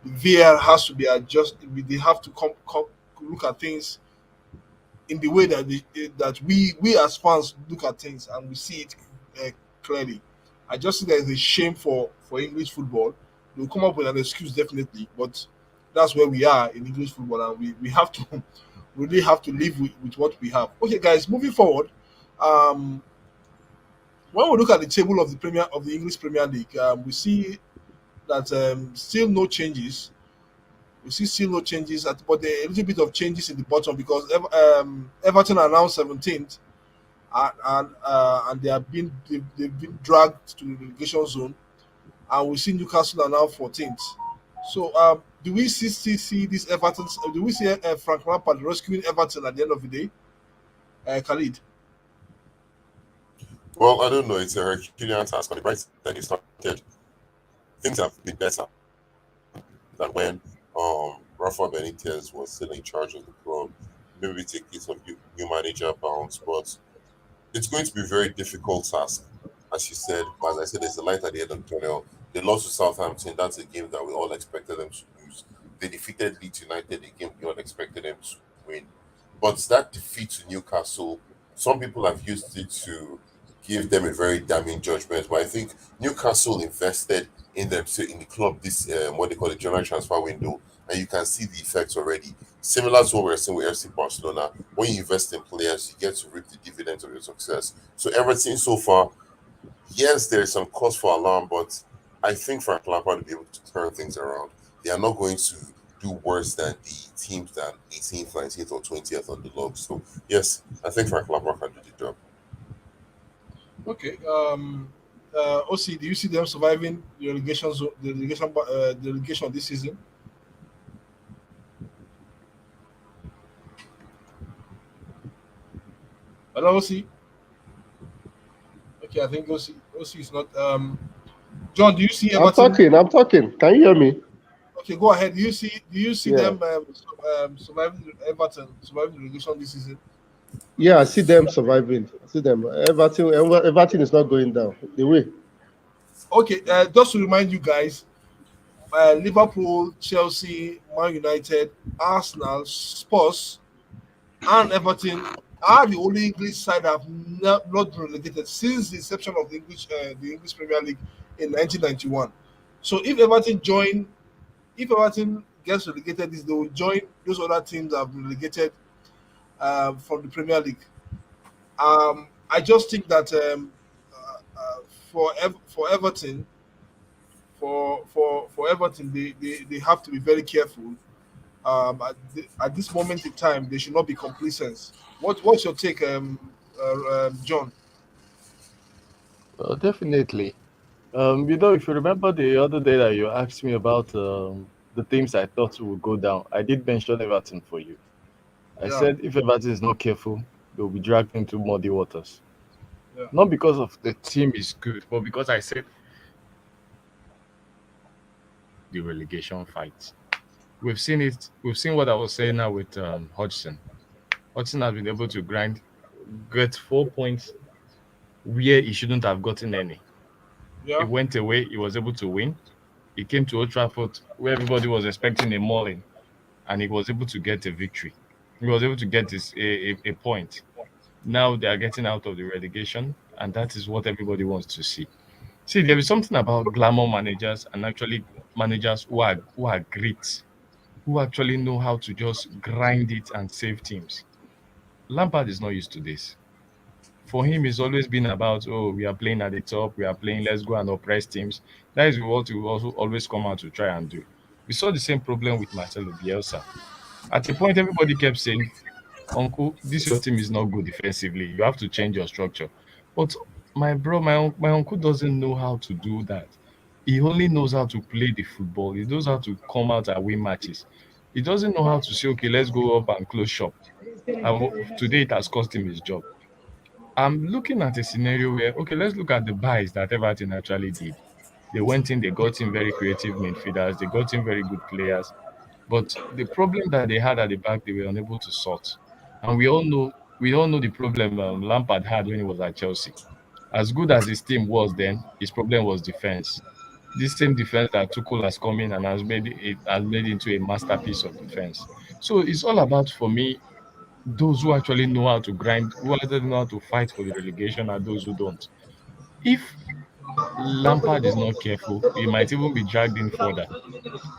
the VAR has to be adjusted. They have to come look at things in the way that we as fans look at things and we see it clearly. I just think that it's a shame for English football. They'll come up with an excuse definitely, but that's where we are in English football, and we have to really have to live with what we have. Okay, guys, moving forward. When we look at the table of the English Premier League, we see that still no changes. We see still no changes, but there are a little bit of changes in the bottom because Everton are now 17th, and they've been dragged to the relegation zone, and we see Newcastle are now 14th. So do we still see this Everton? Do we see Frank Lampard rescuing Everton at the end of the day? Khalid. Well, I don't know. It's a Herculean task. On the bright side, it started. Things have been better than when Rafa Benitez was still in charge of the club, maybe take it of new manager bounce, but it's going to be a very difficult task. As you said, as I said, there's a light at the end of the tunnel. They lost to Southampton. That's a game that we all expected them to lose. They defeated Leeds United, a game we all expected them to win. But that defeat to Newcastle, some people have used it to give them a very damning judgment. But I think Newcastle invested in them in the club this what they call the January transfer window, and you can see the effects already. Similar to what we're seeing with FC Barcelona, when you invest in players, you get to reap the dividends of your success. So everything so far, yes, there is some cause for alarm, but I think Frank Lampard will be able to turn things around. They are not going to do worse than the teams than 18th, 19th, or 20th on the log. So yes, I think Frank Lampard can do the job. Okay. OC, do you see them surviving the the relegation this season? Hello, OC. Okay, I think OC is not. John, do you see I'm Everton? talking. I'm talking. Can you hear me? Okay, go ahead. Do you see Yeah. them surviving Everton surviving the relegation this season? Yeah, I see them surviving. I see them. Everton is not going down. They will. Okay, just to remind you guys, Liverpool, Chelsea, Man United, Arsenal, Spurs, and Everton are the only English side that have not been relegated since the inception of the English Premier League in 1991. So if Everton gets relegated, they will join those other teams that have been relegated from the Premier League. I just think that for Everton, for Everton, they have to be very careful. At this moment in time, they should not be complacent. What's your take, John? Definitely. If you remember the other day that you asked me about the teams I thought would go down, I did mention Everton for you. I Yeah, said if Everton is not careful, they'll be dragged into muddy waters. yeah, Not because of the team is good, but because I said the relegation fight. We've seen it. We've seen what I was saying now with Hodgson. Hodgson has been able to get 4 points where he shouldn't have gotten any. He yeah. went away. He was able to win. He came to Old Trafford where everybody was expecting a mauling, and he was able to get a victory. He was able to get a point. Now they are getting out of the relegation, and that is what everybody wants to see. See, there is something about glamour managers and actually managers who are great, who actually know how to just grind it and save teams. Lampard is not used to this. For him, it's always been about, oh, we are playing at the top, we are playing, let's go and oppress teams. That is what we also always come out to try and do. We saw the same problem with Marcelo Bielsa. At a point, everybody kept saying, Uncle, this your team is not good defensively. You have to change your structure. But my uncle doesn't know how to do that. He only knows how to play the football. He knows how to come out and win matches. He doesn't know how to say, okay, let's go up and close shop. And today it has cost him his job. I'm looking at a scenario where, okay, let's look at the buys that Everton actually did. They went in, they got in very creative midfielders, they got in very good players. But the problem that they had at the back, they were unable to sort. And we all know the problem Lampard had when he was at Chelsea. As good as his team was then, his problem was defense. This same defense that Tuchel has come in and has made into a masterpiece of defense. So it's all about, for me, those who actually know how to grind, who actually know how to fight for the relegation, and those who don't. If Lampard is not careful, he might even be dragged in further.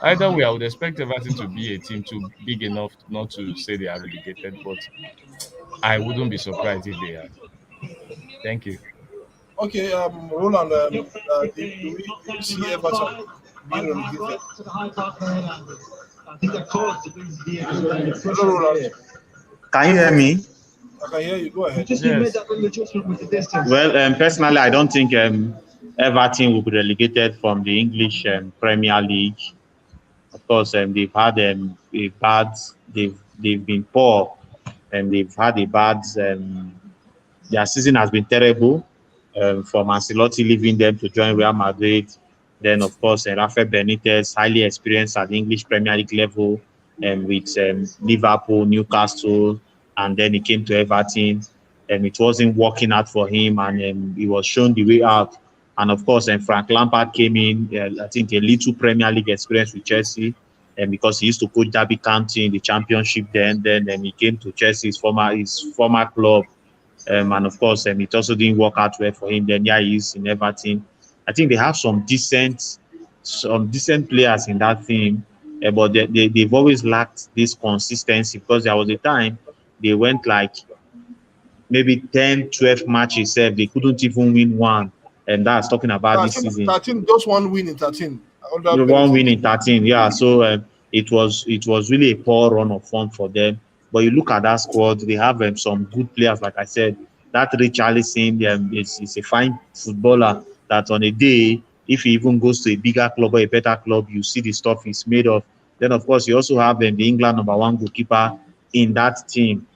Either way, I would expect Everton to be a team too big enough not to say they are relegated, but I wouldn't be surprised if they are. Thank you. Okay, Roland, do you see Everton being relegated? Hello, Roland. Can you hear me? I can hear you. Go ahead. Yes. Well, personally, I don't think Everton will be relegated from the English Premier League. Of course, they've had a bad, they've been poor, and they've had a bad. Their season has been terrible. From Ancelotti leaving them to join Real Madrid, Then, of course, Rafael Benitez, highly experienced at the English Premier League level, with Liverpool, Newcastle, and then he came to Everton. And it wasn't working out for him, and he was shown the way out. And of course, Frank Lampard came in, I think, a little Premier League experience with Chelsea, and because he used to coach Derby County in the Championship then he came to Chelsea, his former club, and of course, it also didn't work out well for him. Then he is in Everton. I think they have some decent players in that team, but they've always lacked this consistency because there was a time they went like maybe 10, 12 matches, they couldn't even win one. And that's talking about this 13, season. 13, just one win in 13 under One win Benitez. in 13, yeah. So it was really a poor run of form for them. But you look at that squad, they have some good players. Like I said, that Richarlison is a fine footballer. That on a day, if he even goes to a bigger club or a better club, you see the stuff he's made of. Then of course you also have the England number one goalkeeper in that team.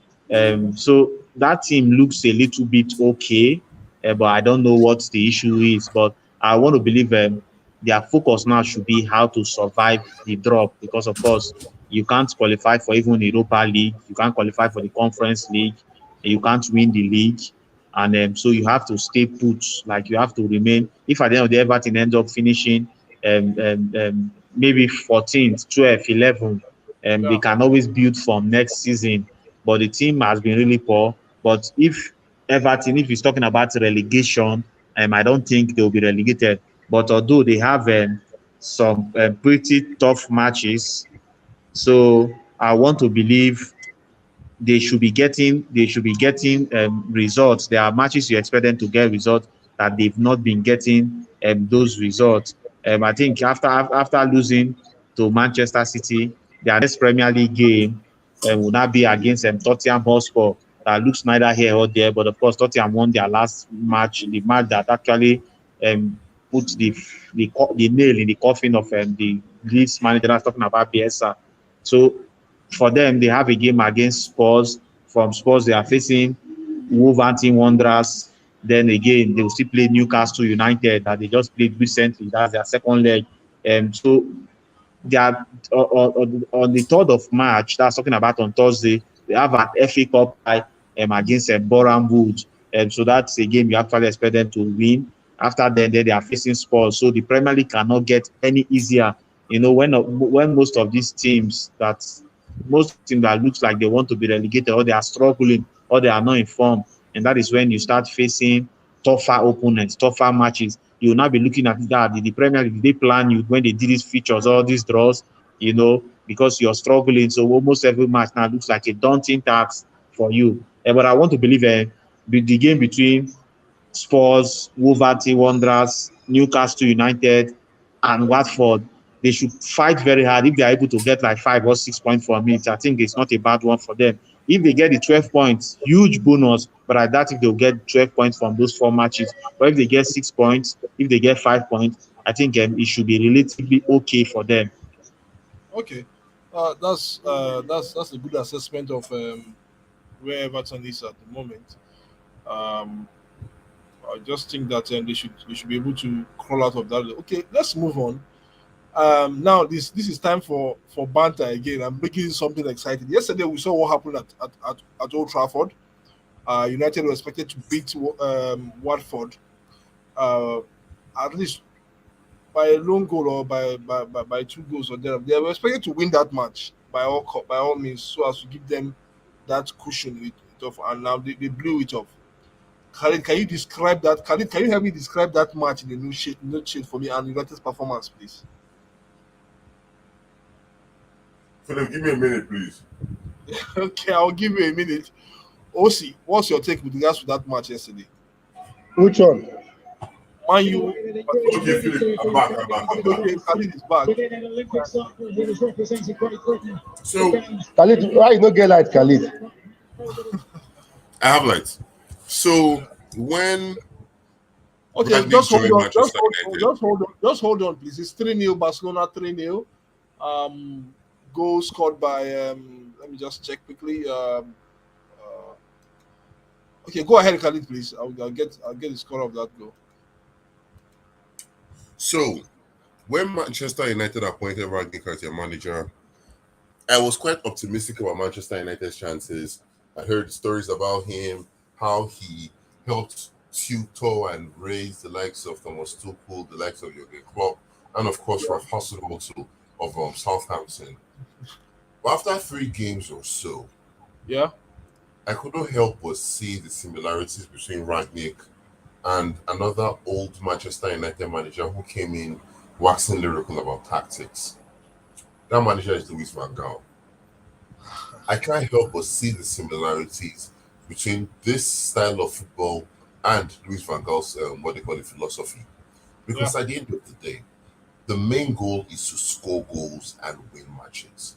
So that team looks a little bit okay, but I don't know what the issue is. But I want to believe their focus now should be how to survive the drop, because of course you can't qualify for even the Europa League, you can't qualify for the Conference League, you can't win the league, and so you have to stay put. Like you have to remain. If at the end of the day Everton ends up finishing maybe 14th, 12th, 11th, they Yeah. can always build from next season. But the team has been really poor. But if Everton, if he's talking about relegation, I don't think they'll be relegated. But although they have some pretty tough matches, so I want to believe they should be getting results. There are matches you expect them to get results that they've not been getting those results. I think after losing to Manchester City, their next Premier League game will not be against Tottenham Hotspur. That looks neither here or there, but of course Tottenham won their last match, the match that actually put the nail in the coffin of the Leeds manager. That's talking about Bielsa. So for them, they have a game against Spurs. From Spurs, they are facing Wolverhampton Wanderers. Then again, they will still play Newcastle United that they just played recently. That's their second leg. So they are on the 3rd of March. That's talking about on Thursday. They have an FA Cup tie against Boreham Wood. So that's a game you actually expect them to win. After then they are facing Spurs. So the Premier League cannot get any easier. You know, when most teams that looks like they want to be relegated, or they are struggling, or they are not informed, and that is when you start facing tougher opponents, tougher matches. You will not be looking at that. The Premier League, they plan you when they did these features, all these draws, because you're struggling. So almost every match now looks like a daunting task for you. But I want to believe the game between Spurs, Wolverhampton Wanderers, Newcastle United, and Watford, they should fight very hard. If they are able to get like 5 or 6 points from it, I think it's not a bad one for them. If they get the 12 points, huge bonus, but I doubt if they'll get 12 points from those 4 matches. But if they get 6 points, if they get 5 points, I think it should be relatively okay for them. Okay. That's a good assessment of where Everton is at the moment. Um, I just think that they should be able to crawl out of that. Okay, let's move on. Now this is time for banter again. I'm making something exciting. Yesterday we saw what happened at Old Trafford. United were expected to beat Watford, uh, at least by a lone goal or by 2 goals or there. They were expected to win that match by all means, so as to give them that cushion it off. And now they blew it off. Khalid, can you describe that? Khalid, can you help me describe that match in the new shade for me and United's performance, please? Philip, give me a minute, please. Okay, I'll give you a minute. Osi, what's your take with regards to that match yesterday? Which one? Man, you. Okay, Philip, I'm back. I'm back. I'm Okay, back. okay, Khalid is back. So Khalid, why you no get light, Khalid? I have lights. So when Okay, Bradley just hold joined on, Manchester United, just hold on, please. It's 3-0 Barcelona, 3-0. Goal scored by let me just check quickly. Okay, go ahead, Khalid, please. I'll get the score of that goal. so When Manchester United appointed Rangnick as their manager, I was quite optimistic about Manchester United's chances. I heard stories about him, how he helped tutor and raise the likes of Thomas Tuchel, the likes of Jurgen Klopp, and of course Ralph Hasenhuttl of Southampton. But after 3 games or so, Yeah. I couldn't help but see the similarities between Rangnick and another old Manchester United manager who came in waxing lyrical about tactics. That manager is Louis van Gaal. I can't help but see the similarities between this style of football and Louis van Gaal's what they call it philosophy. Yeah. Because at the end of the day, the main goal is to score goals and win matches.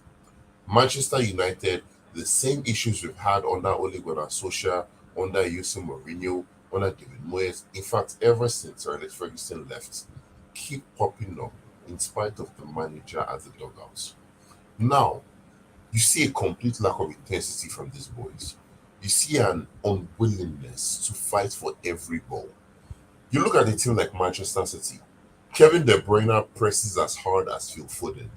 Manchester United, the same issues we've had under Ole Gunnar Solskjaer, under Jose Mourinho, under David Moyes, in fact, ever since Sir Alex Ferguson left, keep popping up in spite of the manager at the dugouts. Now, you see a complete lack of intensity from these boys. You see an unwillingness to fight for every ball. You look at a team like Manchester City. Kevin De Bruyne presses as hard as Phil Foden.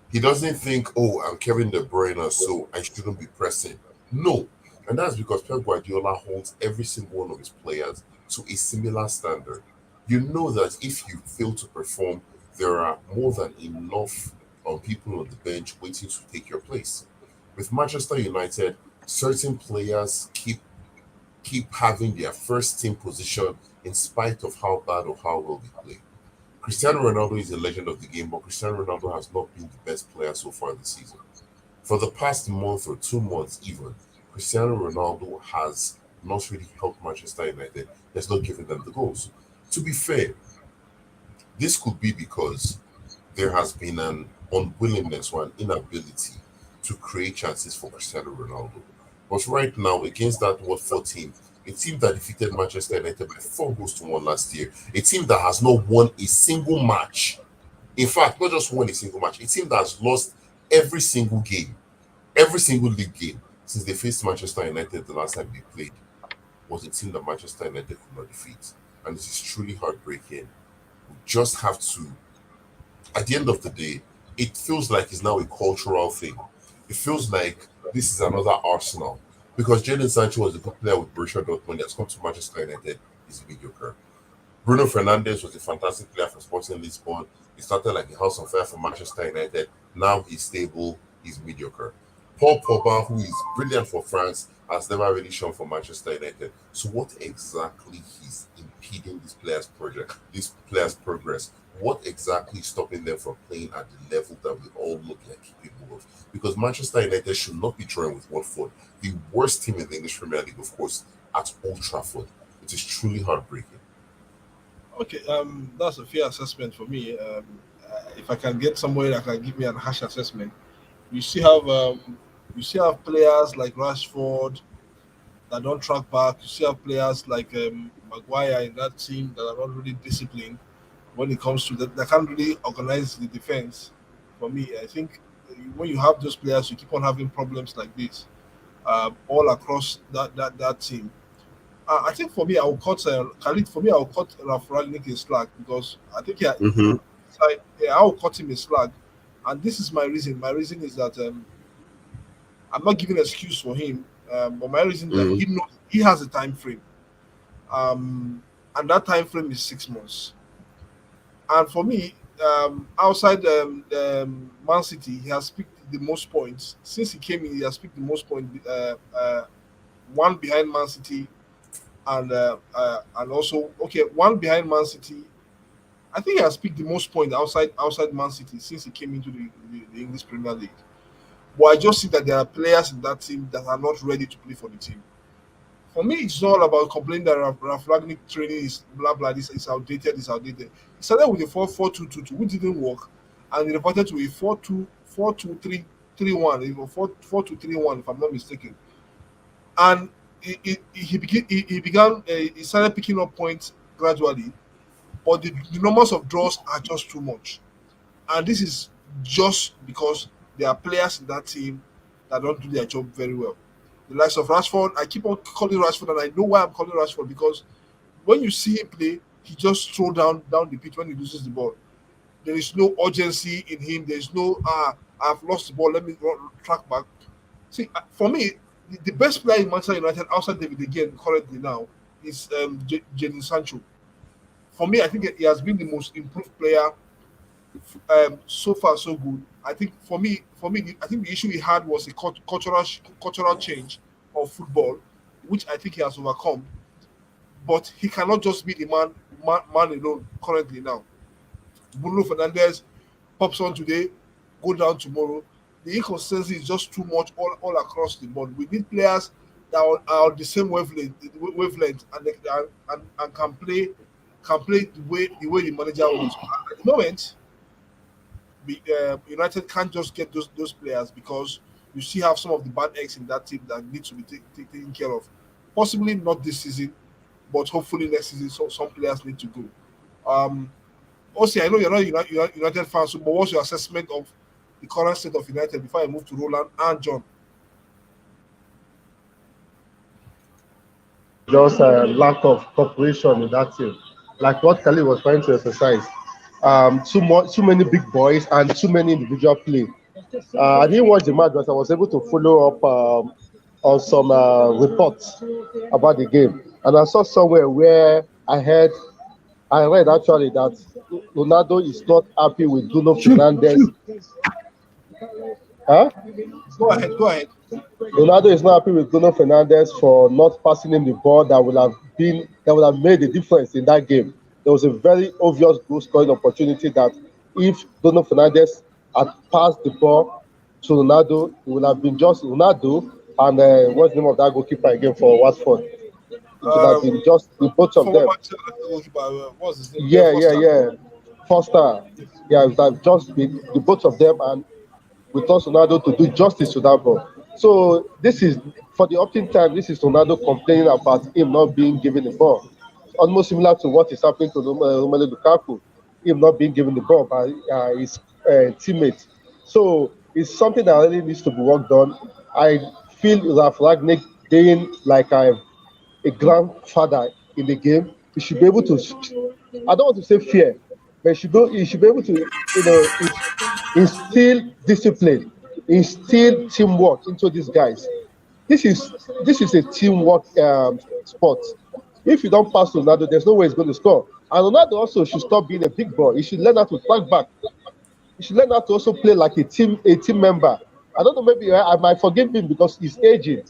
He doesn't think, oh, I'm Kevin De Bruyne, so I shouldn't be pressing. No. And that's because Pep Guardiola holds every single one of his players to a similar standard. You know that if you fail to perform, there are more than enough people on the bench waiting to take your place. With Manchester United, certain players keep having their first team position in spite of how bad or how well they play. Cristiano Ronaldo is a legend of the game, but Cristiano Ronaldo has not been the best player so far this season. For the past month or 2 months, even, Cristiano Ronaldo has not really helped Manchester United. He has not given them the goals. To be fair, this could be because there has been an unwillingness or an inability to create chances for Cristiano Ronaldo. But right now, against that Watford team, a team that defeated Manchester United by 4 goals to 1 last year, a team that has not won a single match. In fact, not just won a single match, a team that has lost every single game, every single league game since they faced Manchester United the last time they played, was a team that Manchester United could not defeat. And this is truly heartbreaking. We just have to, at the end of the day, it feels like it's now a cultural thing. It feels like this is another Arsenal. Because Jadon Sancho was a good player with Borussia Dortmund, he has come to Manchester United, he's mediocre. Bruno Fernandes was a fantastic player for Sporting Lisbon. He started like a house on fire for Manchester United. Now he's stable, he's mediocre. Paul Pogba, who is brilliant for France, has never really shown for Manchester United. So what exactly is impeding this players' progress? What exactly is stopping them from playing at the level that we all look like capable of? Because Manchester United should not be drawing with Watford, the worst team in the English Premier League, of course, at Old Trafford. It is truly heartbreaking. Okay. That's a fair assessment for me. If I can get somewhere that can give me an harsh assessment, you still have players like Rashford that don't track back. You still have players like Maguire in that team that are not really disciplined when it comes to that. They can't really organize the defense. For me, I think when you have those players, you keep on having problems like this all across that team. I think for me, I will cut Khalid. For me, I will cut Ralph Ragnick a slack because I think yeah, Mm-hmm. yeah, I will cut him a slack, and this is my reason. My reason is that I'm not giving excuse for him, but my reason is that Mm-hmm. he knows he has a time frame, and that time frame is 6 months. And for me, outside Man City, he has picked the most points since he came in. He has picked the most points, one behind Man City, and also okay, one behind Man City. I think he has picked the most points outside Man City since he came into the English Premier League. But I just see that there are players in that team that are not ready to play for the team. For me, it's not all about complaining that Ralph Ragnick training is blah blah. This is outdated. It's outdated. He started with a 4-4-2-2-2, which didn't work, and he reverted to a 4-2-4-2-3-1, even 4-4-2-3-1, if I'm not mistaken. And he started picking up points gradually, but the numbers of draws are just too much. And this is just because there are players in that team that don't do their job very well. The likes of Rashford, I keep on calling Rashford, and I know why I'm calling Rashford because when you see him play, he just throw down the pitch when he loses the ball. There is no urgency in him. There is no I've lost the ball. Let me track back. See, for me, the best player in Manchester United outside David again currently now is Jadon Sancho. For me, I think he has been the most improved player so far so good. I think for me, I think the issue he had was a cultural change of football, which I think he has overcome. But he cannot just be the man alone currently now. Bruno Fernandez pops on today, go down tomorrow. The inconsistency is just too much all across the board. We need players that are the same wavelength and and can play the way the manager wants. At the moment, United can't just get those players because you still have some of the bad eggs in that team that need to be taken care of. Possibly not this season, but hopefully next season. So some players need to go. Um, Also, I know you're not United fans, but what's your assessment of the current state of United before I move to Roland and John? Just a lack of cooperation in that team, like what Kelly was trying to emphasize. Too many big boys and too many individual play. I didn't watch the match, but I was able to follow up on some reports about the game, and I saw somewhere where I read actually that Ronaldo is not happy with Bruno Fernandez. Huh? Go ahead. Ronaldo is not happy with Bruno Fernandez for not passing him the ball that would have made a difference in that game. There was a very obvious goal scoring opportunity that if Bruno Fernandez had passed the ball to Ronaldo, it would have been just Ronaldo and what's the name of that goalkeeper again for Watford? It would have Um, been just the both of Former them. Manchester United goalkeeper, what's his name? Ben Yeah, yeah, Foster. yeah. Foster. Yeah, it would have just been the both of them, and we trust Ronaldo to do justice to that ball. So this is for the opting time. This is Ronaldo complaining about him not being given the ball. Almost similar to what is happening to Romelu Lukaku, him not being given the ball by his teammates. So it's something that really needs to be worked on. I feel Ralph Ragnick being like a grandfather in the game. He should be able to. I don't want to say fear, but he should be able to, instill discipline, instill teamwork into these guys. This is a teamwork sport. If you don't pass to Ronaldo, there's no way he's going to score. And Ronaldo also should stop being a big boy. He should learn how to track back. He should learn how to also play like a team member. I don't know, maybe I might forgive him because he's aging.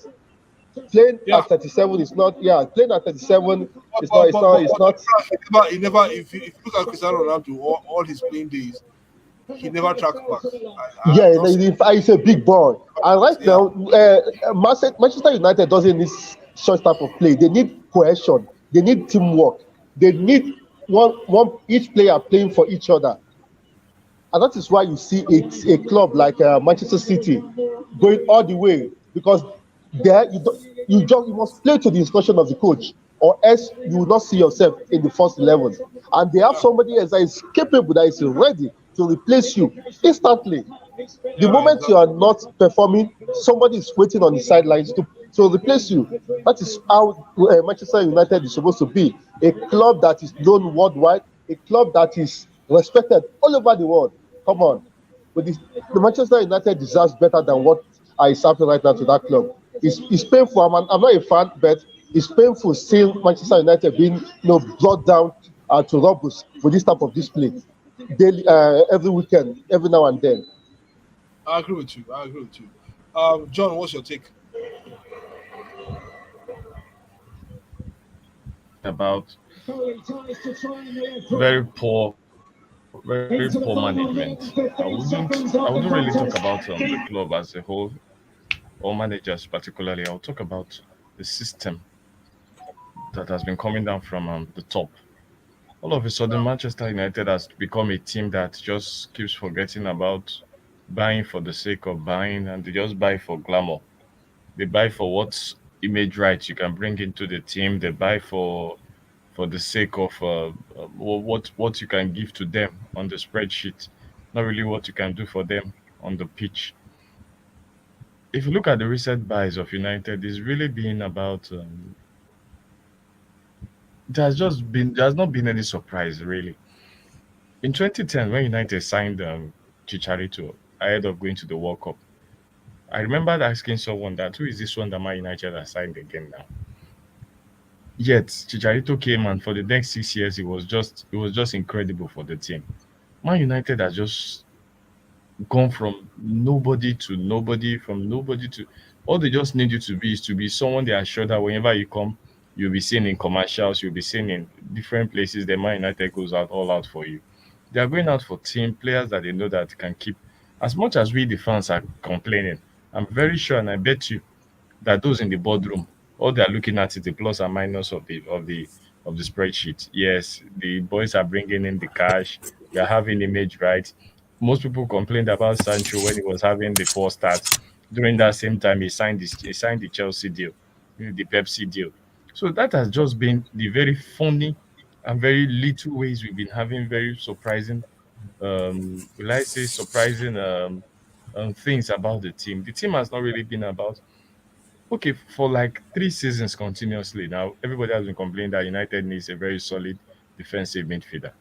Playing Yeah, at 37 is not, yeah, playing at 37 but is not, but it's but, not, but, it's but not. he never. If you look at Cristiano Ronaldo, all his playing days, he never tracked back. I've Yeah, not seen. he's a big boy. And right Yeah, now, Manchester United doesn't need such type of play. They need cohesion. They need teamwork. They need one each player playing for each other. And that is why you see a club like Manchester City going all the way because there you must play to the instruction of the coach, or else you will not see yourself in the first 11. And they have yeah, somebody else that is capable, that is ready to replace you instantly. The yeah, moment you exactly. are not performing, somebody is waiting on the sidelines to replace you. That is how Manchester United is supposed to be a club that is known worldwide, a club that is respected all over the world. Come on. But the Manchester United deserves better than what is happening right now to that club. It's painful. I'm not a fan, but it's painful seeing Manchester United being brought down to rubbles with this type of display daily, every weekend, every now and then. I agree with you. I agree with you. John, what's your take? About very poor management. I wouldn't really talk about the club as a whole or managers particularly. I'll talk about the system that has been coming down from the top. All of a sudden, Manchester United has become a team that just keeps forgetting about buying for the sake of buying, and they just buy for glamour. They buy for what image rights you can bring into the team. They buy for the sake of what you can give to them on the spreadsheet, not really what you can do for them on the pitch. If you look at the recent buys of United, it's really been about. There has not been any surprise really. In 2010, when United signed Chicharito ahead of going to the World Cup, I remember asking someone that who is this one that Man United has signed again now? Yet Chicharito came and for the next 6 years it was just incredible for the team. Man United has just gone from nobody to nobody, from nobody to all they just need you to be is to be someone they are sure that whenever you come, you'll be seen in commercials, you'll be seen in different places. The Man United goes out all out for you. They are going out for team players that they know that can keep. As much as we the fans are complaining, I'm very sure and I bet you that those in the boardroom, all they are looking at is the plus and minus of the spreadsheet. Yes, the boys are bringing in the cash. We are having image right. Most people complained about Sancho when he was having the poor start. During that same time, he signed the Chelsea deal, the Pepsi deal. So that has just been the very funny and very little ways we've been having very surprising, will I say surprising things about the team. The team has not really been about. Okay, for like 3 seasons continuously now, everybody has been complaining that United needs a very solid defensive midfielder.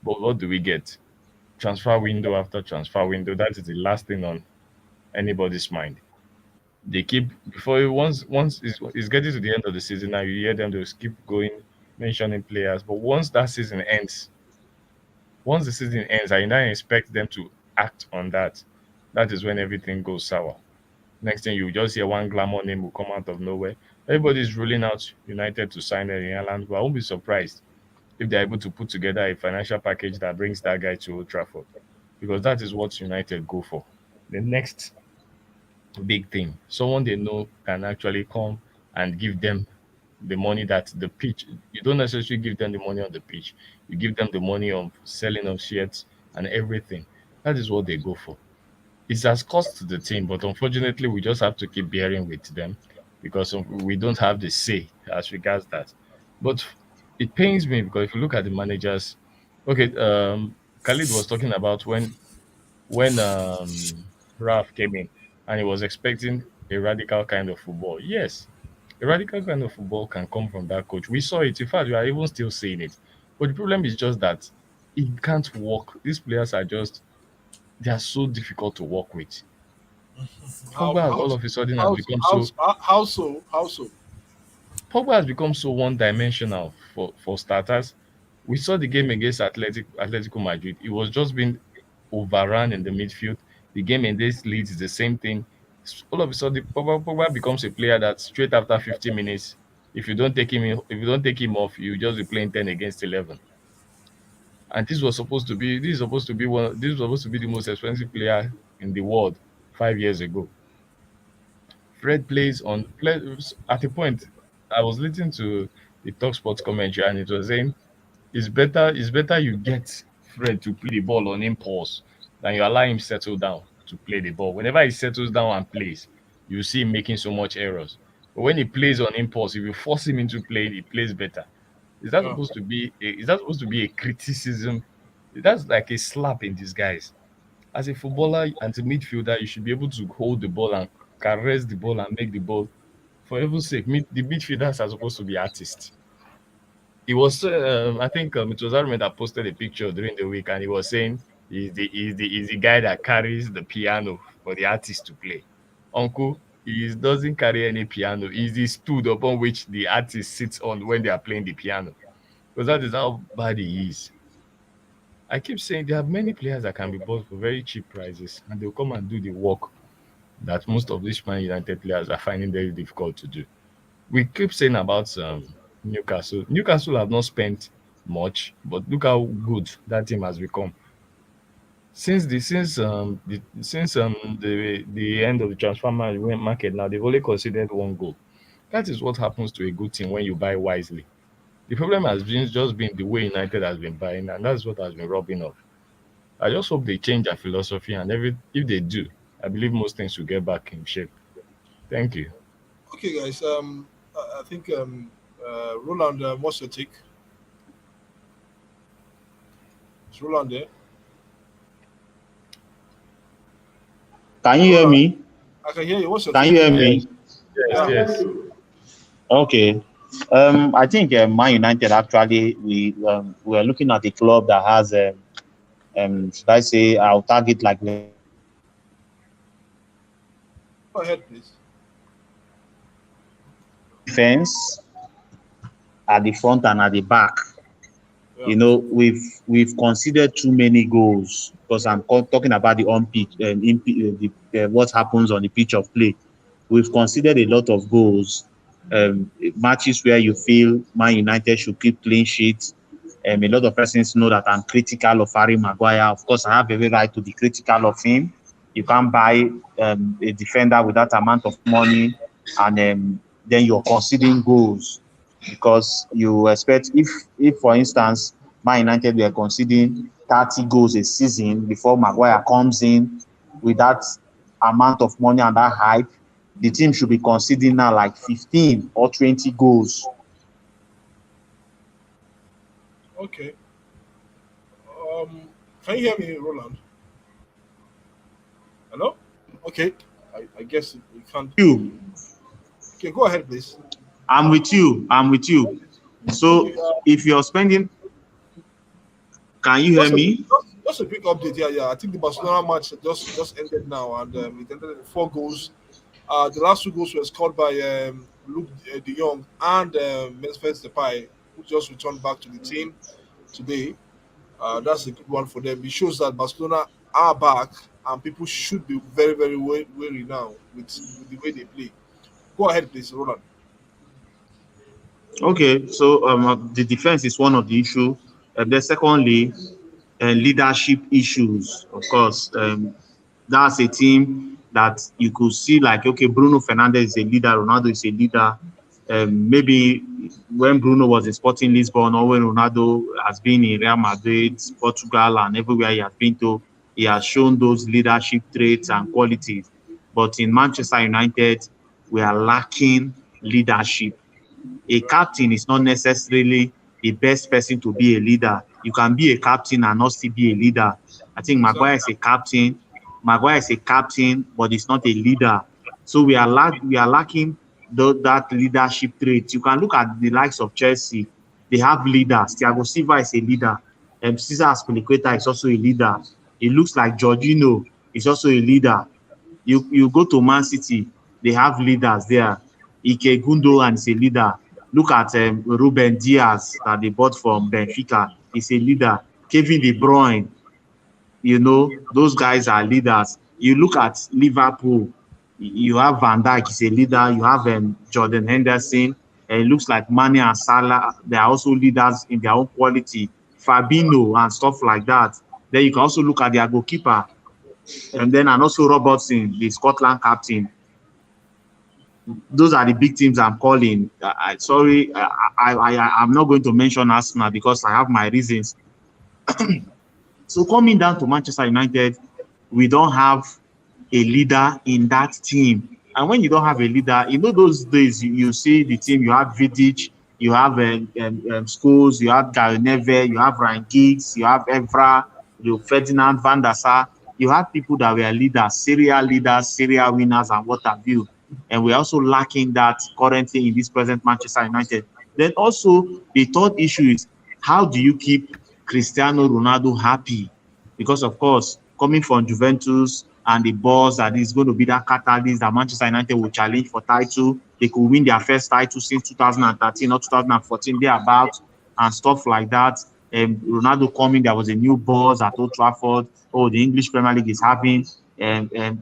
But what do we get? Transfer window after transfer window. That is the last thing on anybody's mind. They keep before once it's getting to the end of the season now, you hear them just keep going mentioning players. But once the season ends, I now expect them to act on that. That is when everything goes sour. Next thing you just hear one glamour name will come out of nowhere. Everybody's ruling out United to sign Erling Haaland, but I won't be surprised if they're able to put together a financial package that brings that guy to Old Trafford, because that is what United go for. The next big thing, someone they know can actually come and give them the money that the pitch. You don't necessarily give them the money on the pitch. You give them the money of selling of shares and everything. That is what they go for. It has cost to the team, but unfortunately, we just have to keep bearing with them because we don't have the say as regards that. But it pains me because if you look at the managers, okay, Khalid was talking about when Raf came in and he was expecting a radical kind of football. Yes, a radical kind of football can come from that coach. We saw it. In fact, we are even still seeing it. But the problem is just that it can't work. These players are just they are so difficult to work with. How Pogba has how all of a sudden has how become how so how so? How so? Pogba has become so one-dimensional for starters. We saw the game against Atletico Madrid. It was just being overrun in the midfield. The game in this leads is the same thing. All of a sudden, Pogba becomes a player that straight after 50 minutes, if you don't take him off, you just be playing 10 against 11. And this was supposed to be the most expensive player in the world 5 years ago. Fred plays at a point. I was listening to the Talk Sports commentary, and it was saying it's better you get Fred to play the ball on impulse than you allow him settle down to play the ball. Whenever he settles down and plays, you see him making so much errors. But when he plays on impulse, if you force him into playing, he plays better. Yeah. Is that supposed to be a criticism? That's like a slap in disguise. As a footballer and a midfielder, you should be able to hold the ball and caress the ball and make the ball. For heaven's sake, the midfielders are supposed to be artists. It was, I think it was Armin that posted a picture during the week, and he was saying he's the guy that carries the piano for the artist to play. Uncle, he doesn't carry any piano. He's the stool upon which the artist sits on when they are playing the piano. Because that is how bad he is. I keep saying there are many players that can be bought for very cheap prices, and they'll come and do the work that most of these Man United players are finding very difficult to do. We keep saying about Newcastle. Newcastle have not spent much, but look how good that team has become since the end of the market. Now they've only considered one goal. That is what happens to a good team when you buy wisely. The problem has been just been the way United has been buying, and that's what has been rubbing off. I just hope they change their philosophy, and if they do, I believe most things will get back in shape. Thank you. Okay, guys. I think Roland, what's your take? Is Roland there? Can you hear Roland, me? I can hear you. What's your Can you take? hear Yes, me? yes, Yeah. yes. Okay. I think Man United actually we are looking at a club that has should I say, I'll target like Go ahead, please. defense at the front and at the back. Yeah. You know, we've considered too many goals because I'm talking about the on pitch what happens on the pitch of play. We've considered a lot of goals, matches where you feel Man United should keep clean sheets. A lot of persons know that I'm critical of Harry Maguire. Of course, I have every right to be critical of him. You can't buy a defender with that amount of money and then you're conceding goals because you expect if for instance Man United were conceding 30 goals a season before Maguire comes in with that amount of money and that hype, the team should be conceding now like 15 or 20 goals. Okay. Can you hear me, Roland? Hello? Okay. I guess you can't. You, Okay, go ahead, please. I'm with you. I'm with you. So Okay. if you're spending, can you hear Just a me? just a quick update. Yeah, yeah. I think the Barcelona match just ended now, and it ended in 4 goals. The last 2 goals were scored by Luke De Jong and Memphis Depay, who just returned back to the team today. That's a good one for them. It shows that Barcelona are back, and people should be very, very wary now with the way they play. Go ahead, please, Roland. Okay, so the defense is one of the issue. Then secondly, leadership issues. Of course, that's a team that you could see like, okay, Bruno Fernandes is a leader, Ronaldo is a leader. Maybe when Bruno was in Sporting Lisbon or when Ronaldo has been in Real Madrid, Portugal, and everywhere he has been to, he has shown those leadership traits and qualities. But in Manchester United, we are lacking leadership. A captain is not necessarily the best person to be a leader. You can be a captain and not still be a leader. I think Maguire Exactly. is a captain. Maguire is a captain, but he's not a leader. So we are lacking that leadership trait. You can look at the likes of Chelsea. They have leaders. Thiago Silva is a leader. Cesar Azpilicueta is also a leader. It looks like Jorginho is also a leader. You go to Man City, they have leaders there. Ike Gundogan is a leader. Look at Ruben Diaz that they bought from Benfica. He's a leader. Kevin De Bruyne, those guys are leaders. You look at Liverpool, you have Van Dijk is a leader. You have Jordan Henderson. And it looks like Mane and Salah, they are also leaders in their own quality. Fabinho and stuff like that. Then you can also look at their goalkeeper. And also Robertson, the Scotland captain. Those are the big teams I'm calling. I'm not going to mention Arsenal because I have my reasons. So coming down to Manchester United, we don't have a leader in that team. And when you don't have a leader, those days you see the team, you have Vidic, you have Scholes, you have Gary Neville, you have Ryan Giggs, you have Evra, Ferdinand van der Sar. You have people that were leaders, Serie A winners, and what have you. And we're also lacking that currently in this present Manchester United. Then also, the third issue is how do you keep Cristiano Ronaldo happy? Because, of course, coming from Juventus and the boss that is going to be that catalyst that Manchester United will challenge for title. They could win their first title since 2013 or 2014, thereabout, and stuff like that. Ronaldo coming, there was a new boss at Old Trafford. Oh, the English Premier League is having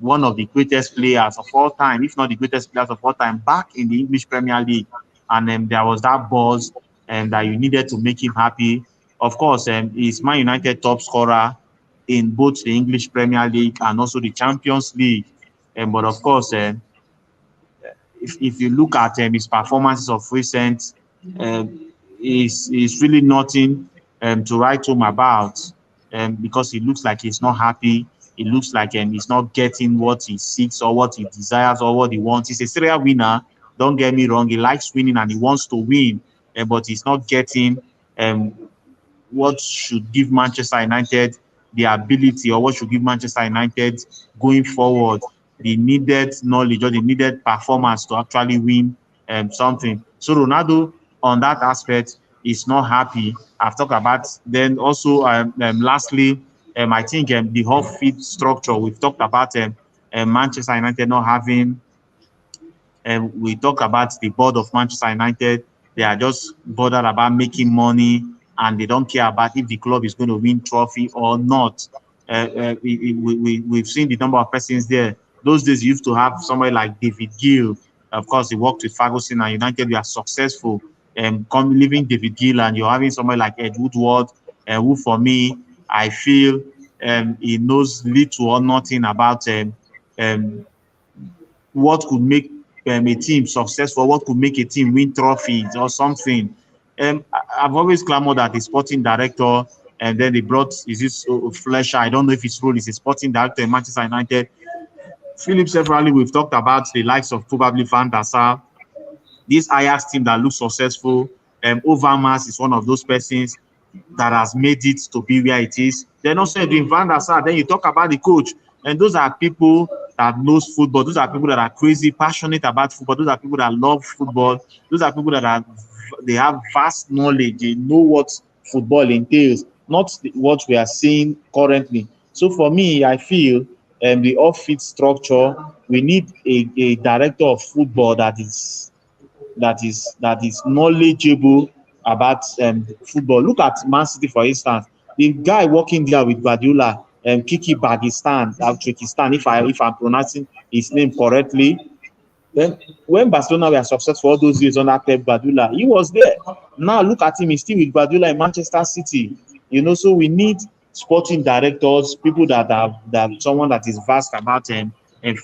one of the greatest players of all time, if not the greatest players of all time, back in the English Premier League. And there was that buzz that you needed to make him happy. Of course, he's Man United top scorer in both the English Premier League and also the Champions League. But of course, if you look at his performances of recent, is really nothing to write home about because it looks like he's not happy. It looks like he's not getting what he seeks or what he desires or what he wants. He's a serial winner. Don't get me wrong. He likes winning and he wants to win, but he's not getting what should give Manchester United the ability or what should give Manchester United going forward the needed knowledge or the needed performance to actually win something. So Ronaldo on that aspect is not happy. I've talked about. Then also lastly, I think the off-field structure, we've talked about Manchester United not having, we talk about the board of Manchester United. They are just bothered about making money, and they don't care about if the club is going to win trophy or not. We've seen the number of persons there. Those days you used to have somebody like David Gill. Of course, he worked with Ferguson and United. We are successful. Leaving David Gill, and you're having somebody like Ed Woodward, who for me, I feel he knows little or nothing about um, what could make a team successful, what could make a team win trophies or something. I've always clamored that the sporting director, and then they brought, is this Fletcher? I don't know if his role is a sporting director in Manchester United. Philip, severally, we've talked about the likes of probably Van der Sar, this Ajax team that looks successful. Overmars is one of those persons that has made it to be where it is. Then also doing Van der Sar, then you talk about the coach, and those are people that knows football. Those are people that are crazy, passionate about football. Those are people that love football. Those are people that they have vast knowledge. They know what football entails, not what we are seeing currently. So for me, I feel the off-field structure, we need a director of football that is knowledgeable about football. Look at Man City, for instance. The guy working there with Guardiola, Kiki Turkistan, if I'm pronouncing his name correctly. Then when Barcelona were successful all those years under Pep Guardiola, he was there. Now look at him, he's still with Guardiola in Manchester City. So we need sporting directors, people that someone that is vast about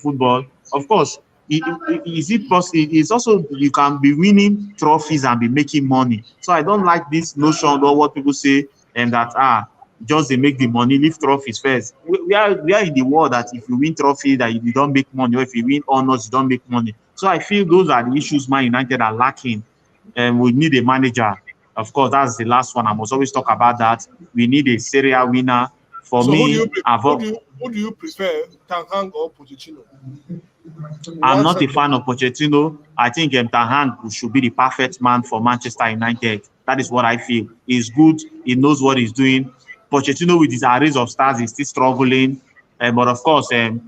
football. Of course, is it possible? It's also, you can be winning trophies and be making money. So I don't like this notion or what people say, and that just they make the money, leave trophies first. We are in the world that if you win trophy that you don't make money, or if you win honors you don't make money. So I feel those are the issues Man United are lacking, and we need a manager. Of course, that's the last one. I must always talk about that. We need a Serie A winner. For So me, who do you prefer, Ten Hag or Pochettino? I'm not a fan of Pochettino. I think Ten Hag should be the perfect man for Manchester United. That is what I feel. He's good. He knows what he's doing. Pochettino, with his arrays of stars, is still struggling. But of course, I'm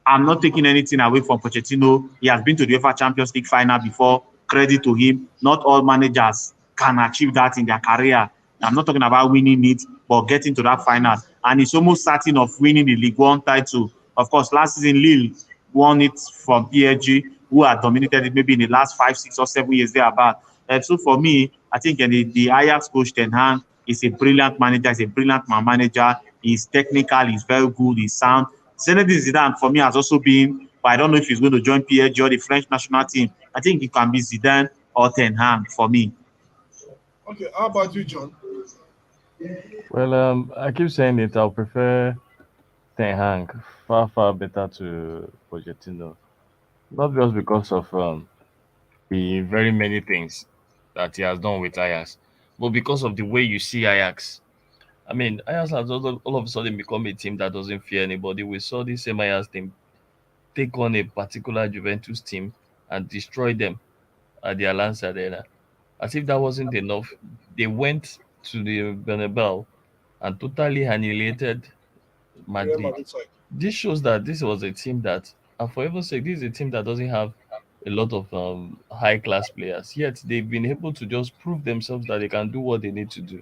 not taking anything away from Pochettino. He has been to the UEFA Champions League final before. Credit to him. Not all managers can achieve that in their career. I'm not talking about winning it, but getting to that final. And he's almost certain of winning the Ligue 1 title. Of course, last season, Lille won it from PSG, who had dominated it maybe in the last 5, 6, or 7 years thereabout. So for me, I think the Ajax coach Ten Hag is a brilliant manager, is a brilliant manager. He's technical, he's very good, he's sound. Zinedine Zidane for me has also been, but I don't know if he's going to join PSG or the French national team. I think it can be Zidane or Ten Hag for me. Okay, how about you, John? Well, I keep saying it. I'll prefer Ten Hag far, far better to Pochettino. Not just because of the very many things that he has done with Ajax, but because of the way you see Ajax. I mean, Ajax has all of a sudden become a team that doesn't fear anybody. We saw this same Ajax team take on a particular Juventus team and destroy them at the Allianz Arena. As if that wasn't enough, they went to the Bernabeu and totally annihilated Real Madrid. Madrid side. This shows that this was a team that, and for heaven's sake, this is a team that doesn't have a lot of high class players. Yet they've been able to just prove themselves that they can do what they need to do.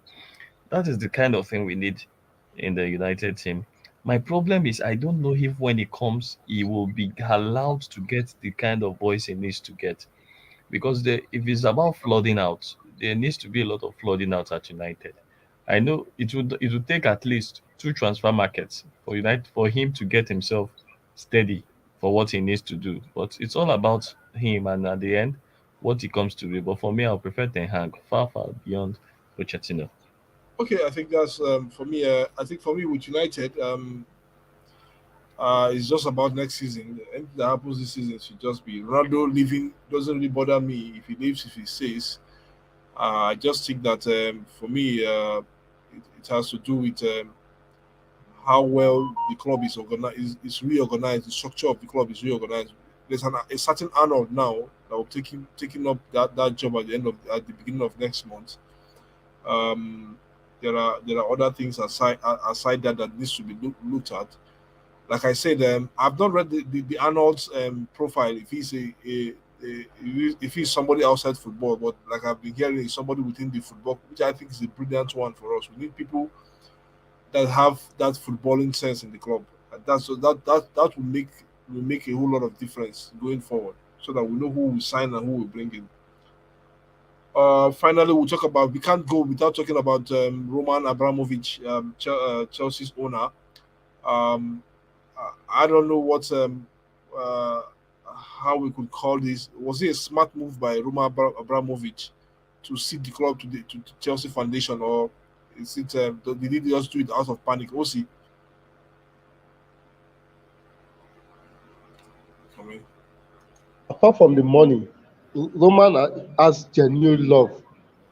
That is the kind of thing we need in the United team. My problem is I don't know if when he comes, he will be allowed to get the kind of voice he needs to get. Because if it's about flooding out, there needs to be a lot of flooding out at United. I know it would take at least two transfer markets for United for him to get himself steady for what he needs to do. But it's all about him and at the end what he comes to do. But for me, I'll prefer Ten Hag far far beyond Pochettino. Okay, I think that's for me. I think for me with United, it's just about next season. Anything that happens this season should just be Ronaldo leaving. Doesn't really bother me if he leaves, if he stays. I just think that for me, it has to do with how well the club is organized, is reorganized. The structure of the club is reorganized. There's a certain Arnold now that will taking up that job at the beginning of next month. Um, there are other things aside that needs to be looked at. Like I said, I've not read the Arnold's profile. If he's if he's somebody outside football, but like I've been hearing, he's somebody within the football, which I think is a brilliant one for us. We need people that have that footballing sense in the club. And that will make a whole lot of difference going forward, so that we know who we sign and who we bring in. Finally, we'll talk about. We can't go without talking about Roman Abramovich, Chelsea's owner. Um, I don't know what how we could call this. Was it a smart move by Roman Abramovich to seed the club to Chelsea Foundation, or is it did he just do it out of panic? We'll see. I mean, Apart from the money, Roman has genuine love.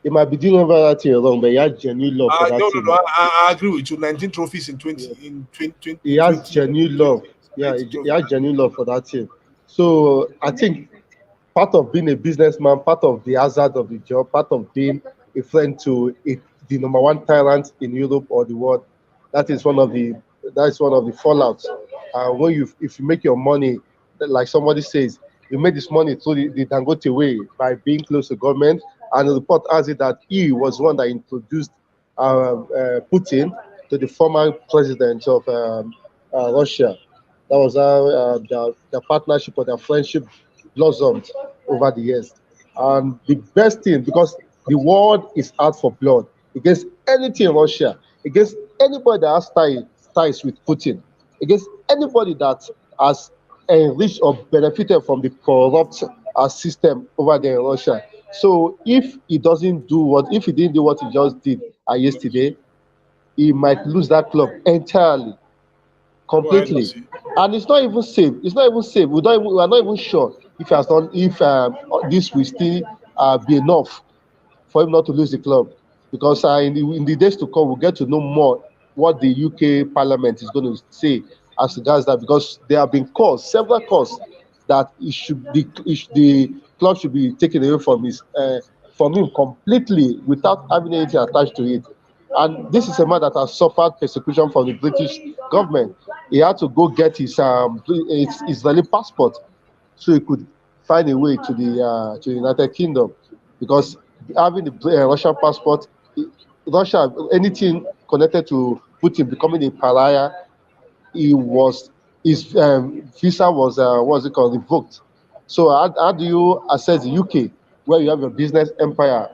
He might be doing that thing wrong, but he has genuine love for that no, no, team. no. I agree with you. 19 trophies in 20 in 20, He has 20 genuine love. Yeah, 20 he has genuine love for that team. So I think part of being a businessman, part of the hazard of the job, part of being a friend to the number one tyrant in Europe or the world, that is one of the fallouts. When if you make your money, like somebody says, you made this money through the Dangote way by being close to government, and the report has it that he was one that introduced Putin to the former president of Russia. That was how their partnership or their friendship blossomed over the years. And the best thing, because the world is out for blood against anything in Russia, against anybody that has ties with Putin, against anybody that has enriched or benefited from the corrupt system over there in Russia. So if he didn't do what he just did yesterday, he might lose that club entirely, Why not completely. see? And it's not even safe. It's not even safe. We are not even sure if this will still be enough for him not to lose the club. Because in the days to come, we'll get to know more what the UK Parliament is going to say as regards that, because there have been calls, several calls, that the club should be taken away from him completely without having anything attached to it. And this is a man that has suffered persecution from the British government. He had to go get his Israeli passport so he could find a way to the United Kingdom, because having the Russian passport, Russia, anything connected to Putin becoming a pariah, he was his visa was what's it called, revoked. So how do you assess the UK, where you have a business empire,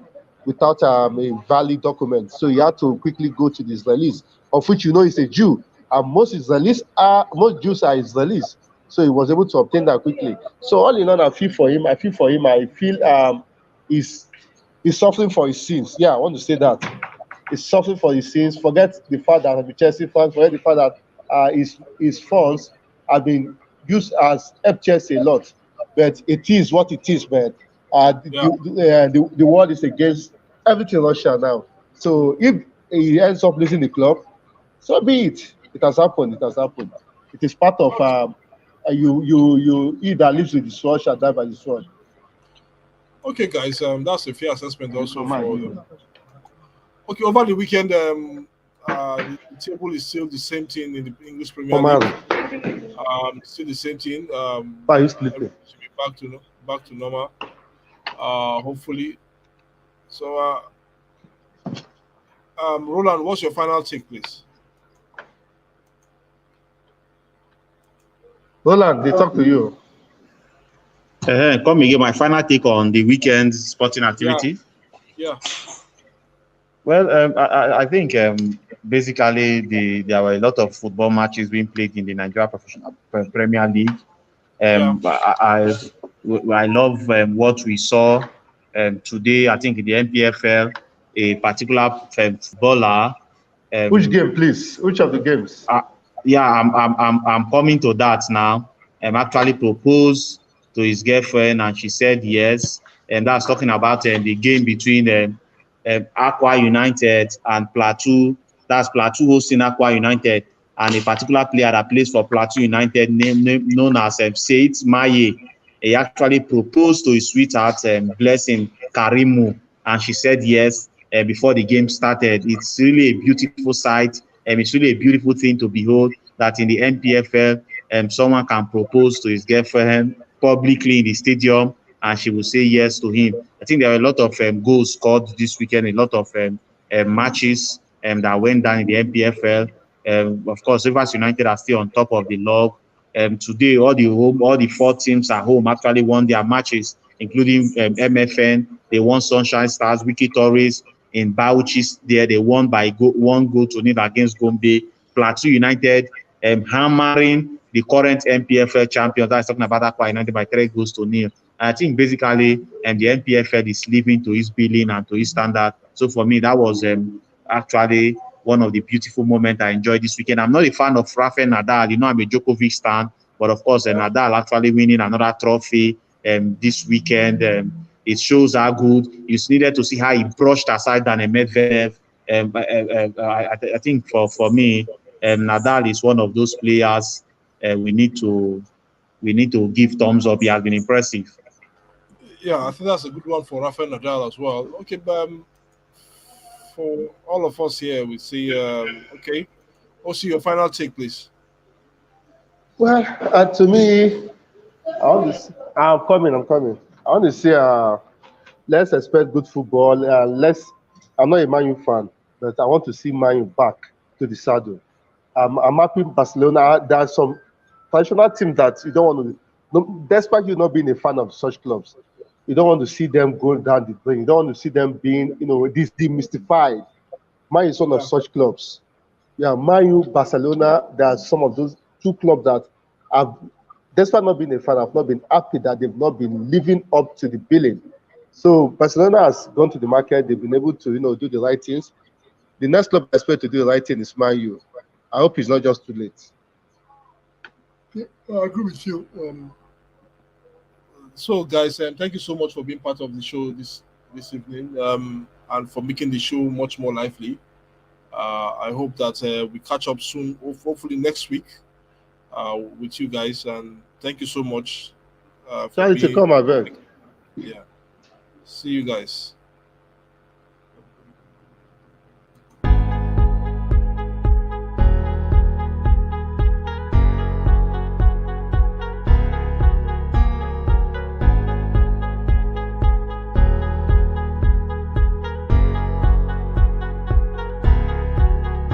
without a valid document? So you had to quickly go to the Israelis, of which you know he's a Jew, and most Jews are Israelis. So he was able to obtain that quickly. So all in all, I feel for him. I feel he's he's suffering for his sins. Yeah, I want to say that he's suffering for his sins. Forget the fact that the Chelsea fans, forget the fact that his funds have been used as help Chelsea a lot. But it is what it is, man. Yeah. The world is against everything Russia now. So if he ends up losing the club, so be it. It has happened. It has happened. It is part of he that lives with the sword shall die by the sword. Okay, guys. That's a fair assessment also From my for view. Okay, over the weekend, the table is still the same thing in the English Premier From my League. Still the same thing. why are you sleeping? Everything should be back to normal. Hopefully. So, Roland, what's your final take, please? Roland, they talk to you. Come again. My final take on the weekend sporting Yeah, activity. yeah, Well, I think basically there were a lot of football matches being played in the Nigeria Professional Premier League. yeah, I love what we saw today. I think in the NPFL, a particular footballer. Which game, please? Which of the games? Uh, yeah, I'm coming to that now. Actually proposed to his girlfriend, and she said yes. And that's talking about the game between Aqua United and Plateau. That's Plateau hosting Aqua United, and a particular player that plays for Plateau United, known as Said Maye. He actually proposed to his sweetheart, Blessing Karimu, and she said yes. before the game started. It's really a beautiful sight, and it's really a beautiful thing to behold that in the NPFL, someone can propose to his girlfriend publicly in the stadium, and she will say yes to him. I think there are a lot of goals scored this weekend, a lot of matches that went down in the NPFL. Of course, Rivers United are still on top of the log. Today, all the four teams at home actually won their matches, including MFN. They won Sunshine Stars, Wiki Torres in Bauchi. There, they won by 1-0 against Gombe. Plateau United hammering the current NPFL champions. That's talking about Aqua United by 3-0. And I think basically the NPFL is living to his billing and to his standard. So for me, that was actually one of the beautiful moments I enjoyed this weekend. I'm not a fan of Rafael Nadal. You know, I'm a Djokovic stan, but of course, Nadal actually winning another trophy this weekend. It shows how good. It's needed to see how he brushed aside than a Medvedev. I think for me, Nadal is one of those players we need to give thumbs up. He has been impressive. Yeah, I think that's a good one for Rafael Nadal as well. Okay, but for all of us here, we see. Okay, also your final take, please. Well, to me, I'm coming. I'm coming. I want to say, let's expect good football. I'm not a Man U fan, but I want to see Man U back to the saddle. I'm happy Barcelona. There are some traditional teams that you don't want to, no, despite you not being a fan of such clubs, you don't want to see them go down the drain. You don't want to see them being, this demystified. Man U is one of Yeah. such clubs. Yeah, Man U, Barcelona, there are some of those two clubs that have, despite not being a fan, I've not been happy that they've not been living up to the billing. So Barcelona has gone to the market. They've been able to, do the right things. The next club I expect to do the right thing is Man U. I hope it's not just too late. Yeah, I agree with you. So, guys, thank you so much for being part of the show this evening, and for making the show much more lively. I hope that we catch up soon, hopefully next week, with you guys. And thank you so much for Try to being. come, I beg. Yeah. See you guys.